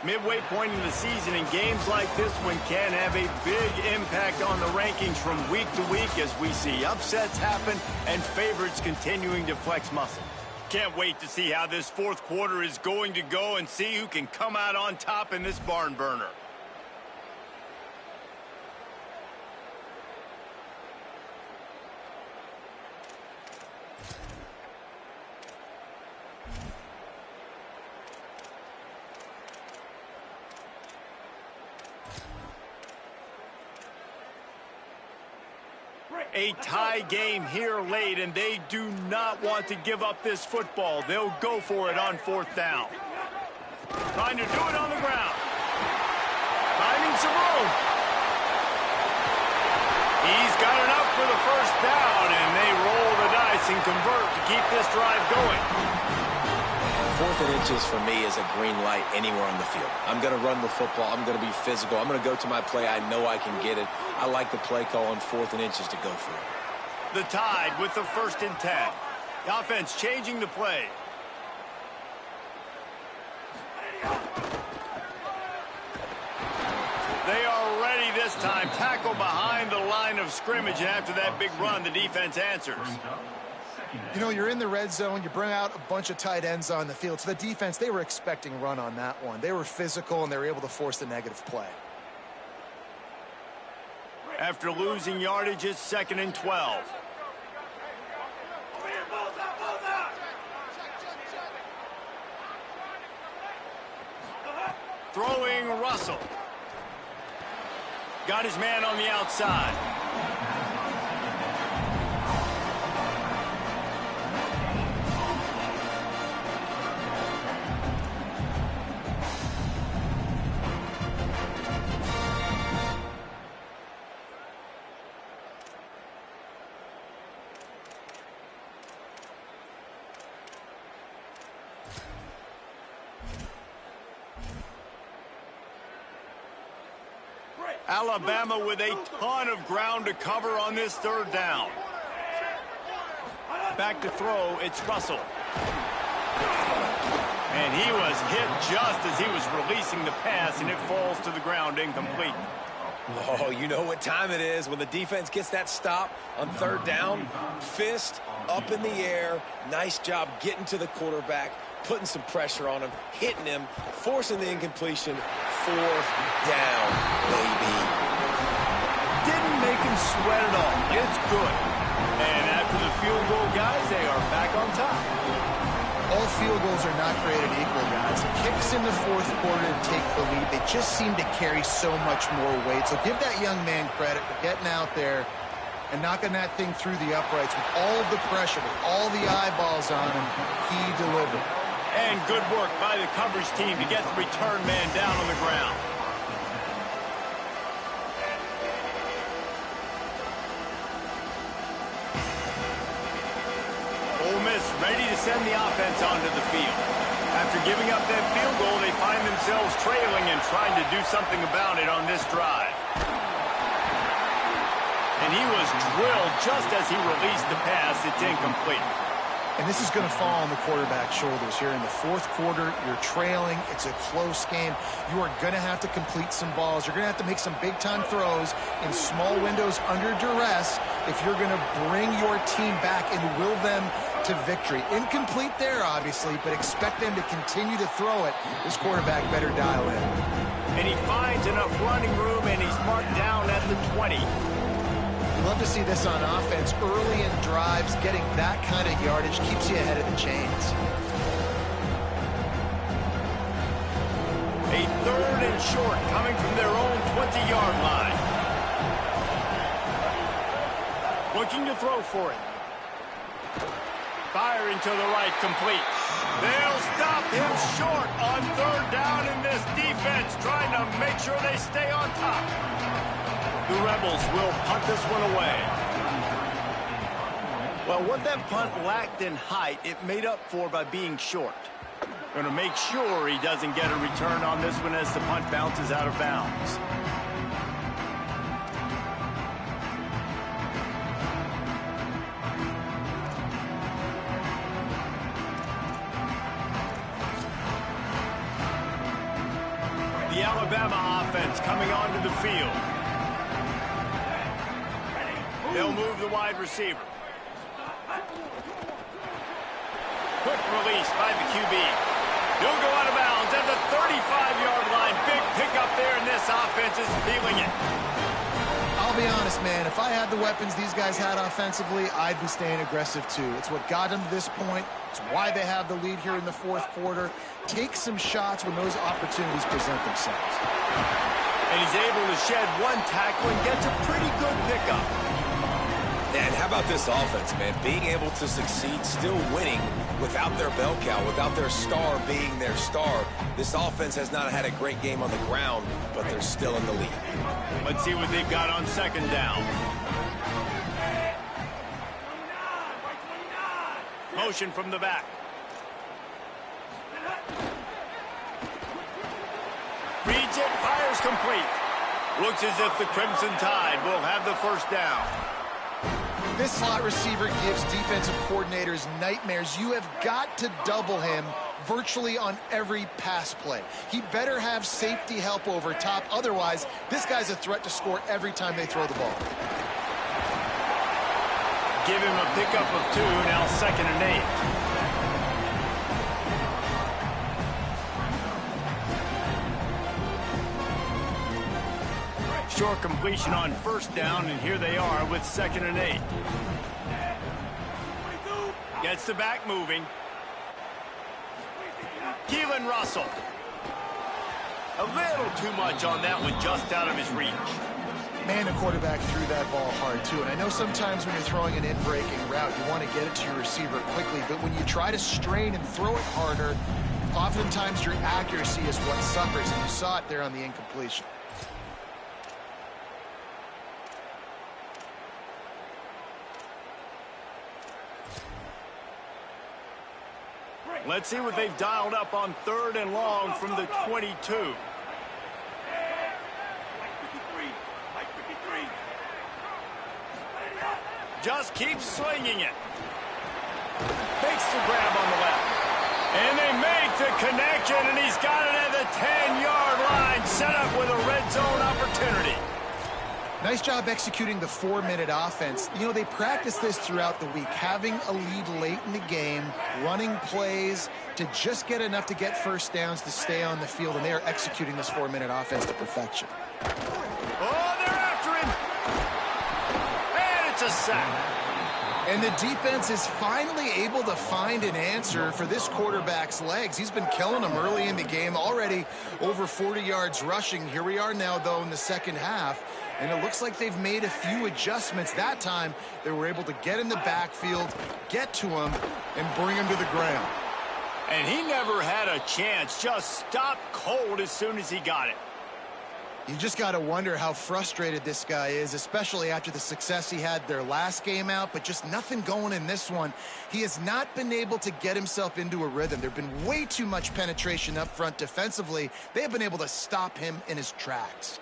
Speaker 1: Midway point in the season, and games like this one can have a big impact on the rankings from week to week as we see upsets happen and favorites continuing to flex muscle. Can't wait to see how this 4th quarter is going to go and see who can come out on top in this barn burner. A tie game here late, and they do not want to give up this football. They'll go for it on 4th down. Trying to do it on the ground. Finding some room. He's got enough for the 1st down, and they roll the dice and convert to keep this drive going.
Speaker 4: 4th and inches for me is a green light anywhere on the field. I'm going to run the football. I'm going to be physical. I'm going to go to my play. I know I can get it. I like the play call on 4th and inches to go for it.
Speaker 1: The Tide with the 1st and 10. The offense changing the play. They are ready this time. Tackle behind the line of scrimmage, and after that big run, the defense answers.
Speaker 3: You know, you're in the red zone. You bring out a bunch of tight ends on the field. So the defense, they were expecting run on that one. They were physical, and they were able to force the negative play.
Speaker 1: After losing yardage, it's 2nd and 12. Throwing Russell. Got his man on the outside. Alabama with a ton of ground to cover on this third down. Back to throw, it's Russell. And he was hit just as he was releasing the pass, and it falls to the ground incomplete.
Speaker 4: Oh, you know what time it is when the defense gets that stop on third down. Fist up in the air. Nice job getting to the quarterback, putting some pressure on him, hitting him, forcing the incompletion. Fourth down, baby.
Speaker 1: Didn't make him sweat at all. It's good. And after the field goal, guys, they are back on top.
Speaker 3: All field goals are not created equal, guys. Kicks in the fourth quarter to take the lead. They just seem to carry so much more weight. So give that young man credit for getting out there and knocking that thing through the uprights with all of the pressure, with all the eyeballs on him. He delivered.
Speaker 1: And good work by the coverage team to get the return man down on the ground. Ole Miss ready to send the offense onto the field. After giving up that field goal, they find themselves trailing and trying to do something about it on this drive. And he was drilled just as he released the pass. It's incomplete.
Speaker 3: And this is going to fall on the quarterback's shoulders here in the fourth quarter. You're trailing. It's a close game. You are going to have to complete some balls. You're going to have to make some big-time throws in small windows under duress if you're going to bring your team back and will them to victory. Incomplete there, obviously, but expect them to continue to throw it. This quarterback better dial in.
Speaker 1: And he finds enough running room, and he's marked down at the 20.
Speaker 3: We love to see this on offense early in drives. Getting that kind of yardage keeps you ahead of the chains.
Speaker 1: A third and short coming from their own 20-yard line. Looking to throw for it. Firing to the right, complete. They'll stop him short on third down, in this defense trying to make sure they stay on top. The Rebels will punt this one away. Well, what that punt lacked in height, it made up for by being short. Going to make sure he doesn't get a return on this one as the punt bounces out of bounds. The Alabama offense coming onto the field. They'll move the wide receiver. Quick release by the QB. He'll go out of bounds at the 35-yard line. Big pickup there, and this offense is feeling it.
Speaker 3: I'll be honest, man. If I had the weapons these guys had offensively, I'd be staying aggressive too. It's what got them to this point. It's why they have the lead here in the fourth quarter. Take some shots when those opportunities present themselves.
Speaker 1: And he's able to shed one tackle and gets a pretty good pickup.
Speaker 4: And how about this offense, man? Being able to succeed, still winning without their bell cow, without their star being their star. This offense has not had a great game on the ground, but they're still in the lead.
Speaker 1: Let's see what they've got on second down. Motion from the back. Reads it, fires complete. Looks as if the Crimson Tide will have the first down.
Speaker 3: This slot receiver gives defensive coordinators nightmares. You have got to double him virtually on every pass play. He better have safety help over top. Otherwise, this guy's a threat to score every time they throw the ball.
Speaker 1: Give him a pickup of 2, now 2nd and 8. Short completion on first down, and here they are with 2nd and 8. Gets the back moving. Keelan Russell. A little too much on that one, just out of his reach.
Speaker 3: Man, the quarterback threw that ball hard, too. And I know sometimes when you're throwing an in-breaking route, you want to get it to your receiver quickly. But when you try to strain and throw it harder, oftentimes your accuracy is what suffers. And you saw it there on the incompletion.
Speaker 1: Let's see what they've dialed up on 3rd and long from the 22. Just keeps slinging it. Makes the grab on the left. And they make the connection, and he's got it at the 10-yard line, set up with a red zone opportunity.
Speaker 3: Nice job executing the 4-minute offense. You know, they practice this throughout the week, having a lead late in the game, running plays to just get enough to get first downs to stay on the field, and they are executing this 4-minute offense to perfection.
Speaker 1: Oh, they're after him. And it's a sack.
Speaker 3: And the defense is finally able to find an answer for this quarterback's legs. He's been killing them early in the game, already over 40 yards rushing. Here we are now, though, in the second half. And it looks like they've made a few adjustments. That time, they were able to get in the backfield, get to him, and bring him to the ground.
Speaker 1: And he never had a chance. Just stopped cold as soon as he got it.
Speaker 3: You just got to wonder how frustrated this guy is, especially after the success he had their last game out, but just nothing going in this one. He has not been able to get himself into a rhythm. There have been way too much penetration up front defensively. They have been able to stop him in his tracks.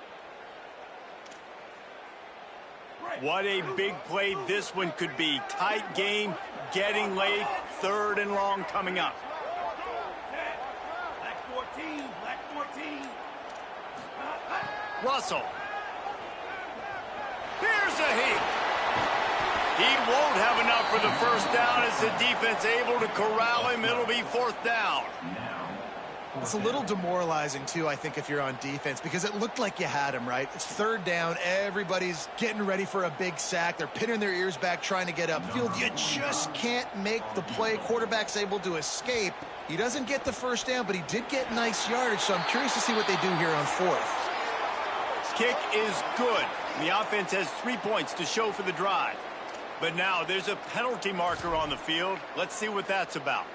Speaker 1: What a big play this one could be. Tight game, getting late, 3rd and long coming up.
Speaker 6: Black 14, black 14.
Speaker 1: Russell. Here's a heat. He won't have enough for the first down as the defense able to corral him. It'll be 4th down.
Speaker 3: It's a little demoralizing, too, I think, if you're on defense, because it looked like you had him, right? It's 3rd down. Everybody's getting ready for a big sack. They're pinning their ears back, trying to get upfield. You just can't make the play. Quarterback's able to escape. He doesn't get the first down, but he did get nice yardage, so I'm curious to see what they do here on 4th.
Speaker 1: Kick is good. The offense has 3 points to show for the drive. But now there's a penalty marker on the field. Let's see what that's about.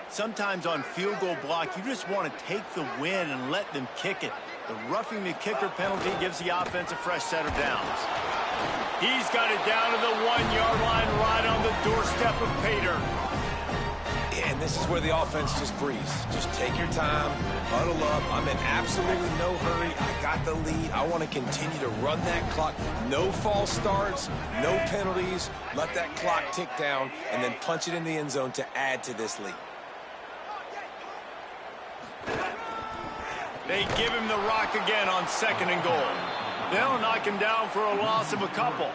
Speaker 1: Sometimes on field goal block, you just want to take the win and let them kick it. The roughing the kicker penalty gives the offense a fresh set of downs. He's got it down to the 1-yard line, right on the doorstep of Pater.
Speaker 4: And this is where the offense just breathes. Just take your time, huddle up. I'm in absolutely no hurry. I got the lead. I want to continue to run that clock. No false starts, no penalties. Let that clock tick down and then punch it in the end zone to add to this lead.
Speaker 1: They give him the rock again on 2nd and goal. They'll knock him down for a loss of a couple.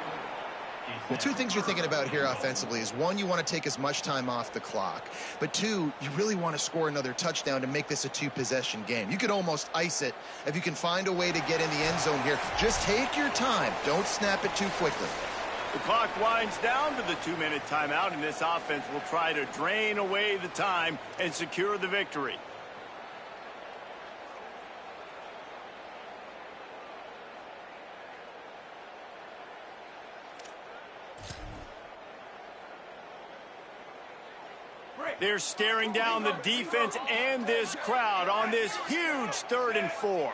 Speaker 3: Well, 2 things you're thinking about here offensively is, 1, you want to take as much time off the clock. But 2, you really want to score another touchdown to make this a 2-possession game. You could almost ice it if you can find a way to get in the end zone here. Just take your time. Don't snap it too quickly.
Speaker 1: The clock winds down to the 2-minute timeout, and this offense will try to drain away the time and secure the victory. They're staring down the defense and this crowd on this huge 3rd and 4.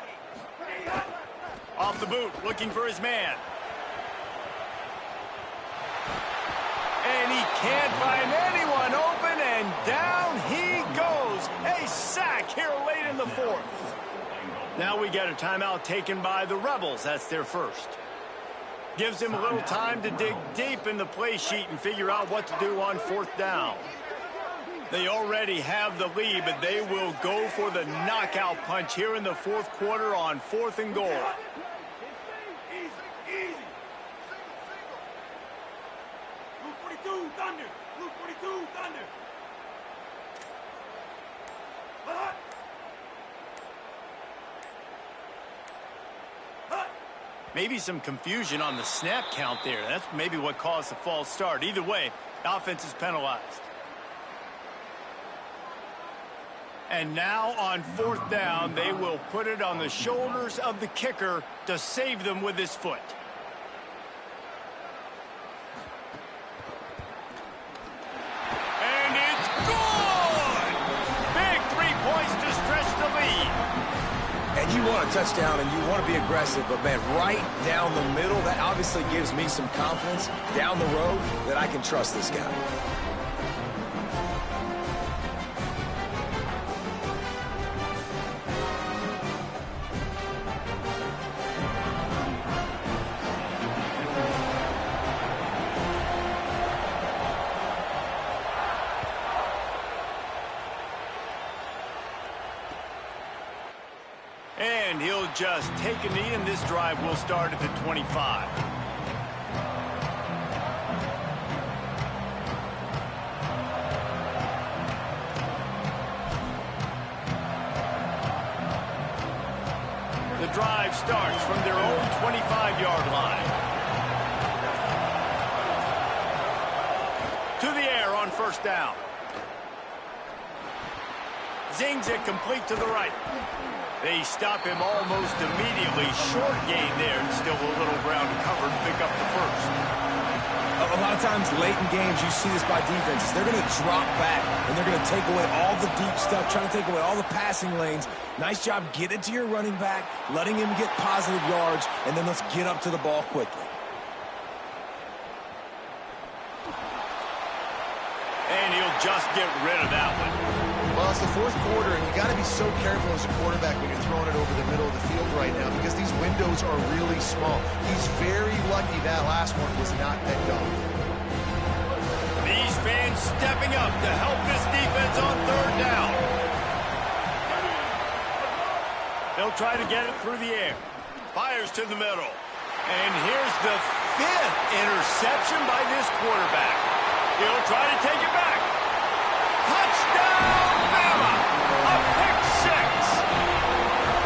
Speaker 1: Off the boot, looking for his man. And he can't find anyone open, and down he goes. A sack here late in the 4th. Now we get a timeout taken by the Rebels. That's their first. Gives him a little time to dig deep in the play sheet and figure out what to do on 4th down. They already have the lead, but they will go for the knockout punch here in the 4th quarter on 4th and goal.
Speaker 6: Easy. Blue 42, Thunder. Blue 42, Thunder.
Speaker 1: Maybe some confusion on the snap count there. That's maybe what caused the false start. Either way, offense is penalized. And now on 4th down, they will put it on the shoulders of the kicker to save them with his foot. And it's good! Big 3 points to stretch the lead.
Speaker 4: And you want a touchdown and you want to be aggressive, but man, right down the middle, that obviously gives me some confidence down the road that I can trust this guy.
Speaker 1: And he'll just take a knee, and this drive will start at the 25. The drive starts from their own 25-yard line. To the air on 1st down. Zings it complete to the right. They stop him almost immediately. Short gain there, and still a little ground to cover to pick up the first.
Speaker 4: A lot of times late in games, you see this by defenses. They're going to drop back, and they're going to take away all the deep stuff, trying to take away all the passing lanes. Nice job getting it to your running back, letting him get positive yards, and then let's get up to the ball quickly.
Speaker 1: And he'll just get rid of that one.
Speaker 3: Well, it's the 4th quarter, and you got to be so careful as a quarterback when you're throwing it over the middle of the field right now because these windows are really small. He's very lucky that last one was not picked off.
Speaker 1: These fans stepping up to help this defense on 3rd down. They'll try to get it through the air. Fires to the middle. And here's the 5th interception by this quarterback. He'll try to take it back. Touchdown! A pick 6.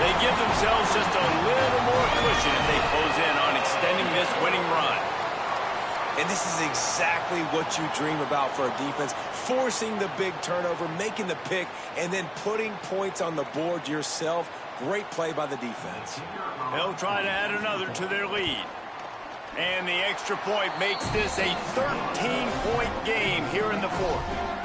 Speaker 1: They give themselves just a little more cushion as they close in on extending this winning run.
Speaker 4: And this is exactly what you dream about for a defense, forcing the big turnover, making the pick, and then putting points on the board yourself. Great play by the defense.
Speaker 1: They'll try to add another to their lead. And the extra point makes this a 13-point game here in the 4th.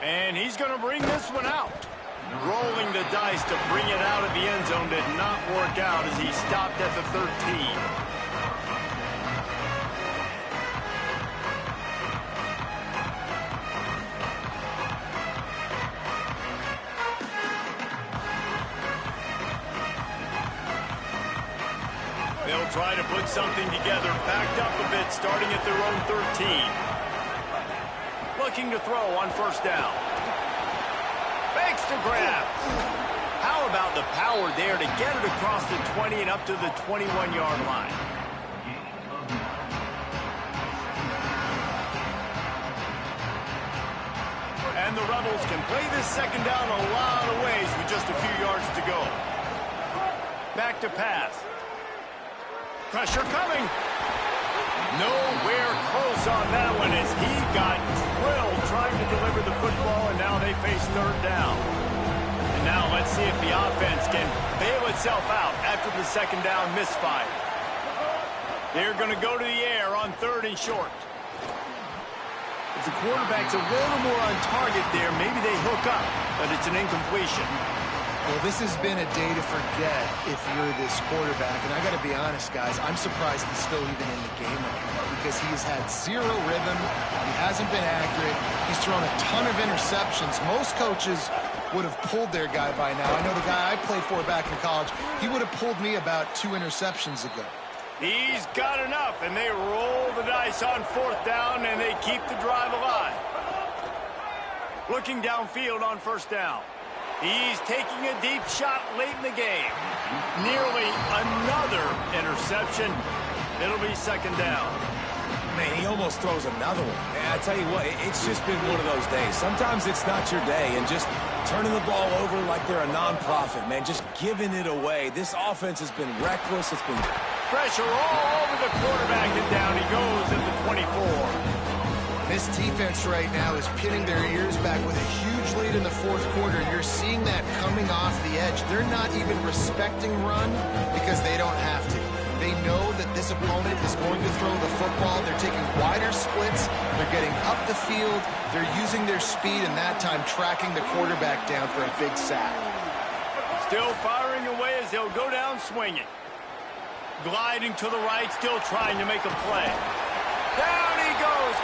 Speaker 1: And he's going to bring this one out. Rolling the dice to bring it out of the end zone did not work out as he stopped at the 13. They'll try to put something together, backed up a bit, starting at their own 13. Looking to throw on 1st down. Fakes to grab. How about the power there to get it across the 20 and up to the 21-yard line? And the Rebels can play this 2nd down a lot of ways with just a few yards to go. Back to pass. Pressure coming. Nowhere close on that one as he got drilled trying to deliver the football, and now they face 3rd down. And now let's see if the offense can bail itself out after the 2nd down misfire. They're going to go to the air on 3rd and short. If the quarterback's a little more on target there, maybe they hook up, but it's an incompletion.
Speaker 3: Well, this has been a day to forget if you're this quarterback. And I got to be honest, guys, I'm surprised he's still even in the game anymore because he has had zero rhythm. He hasn't been accurate. He's thrown a ton of interceptions. Most coaches would have pulled their guy by now. I know the guy I played for back in college, he would have pulled me about 2 interceptions ago.
Speaker 1: He's got enough, and they roll the dice on 4th down, and they keep the drive alive. Looking downfield on 1st down. He's taking a deep shot late in the game. Nearly another interception. It'll be second down.
Speaker 4: Man, he almost throws another one. And I tell you what, it's just been one of those days. Sometimes it's not your day, and just turning the ball over like they're a nonprofit, man, just giving it away. This offense has been reckless. It's been
Speaker 1: pressure all over the quarterback, and down he goes at the 24.
Speaker 3: This defense right now is pinning their ears back with a huge lead in the fourth quarter, and you're seeing that coming off the edge. They're not even respecting run because they don't have to. They know that this opponent is going to throw the football. They're taking wider splits. They're getting up the field. They're using their speed, and that time tracking the quarterback down for a big sack.
Speaker 1: Still firing away as they'll go down swinging. Gliding to the right, still trying to make a play. Down he goes.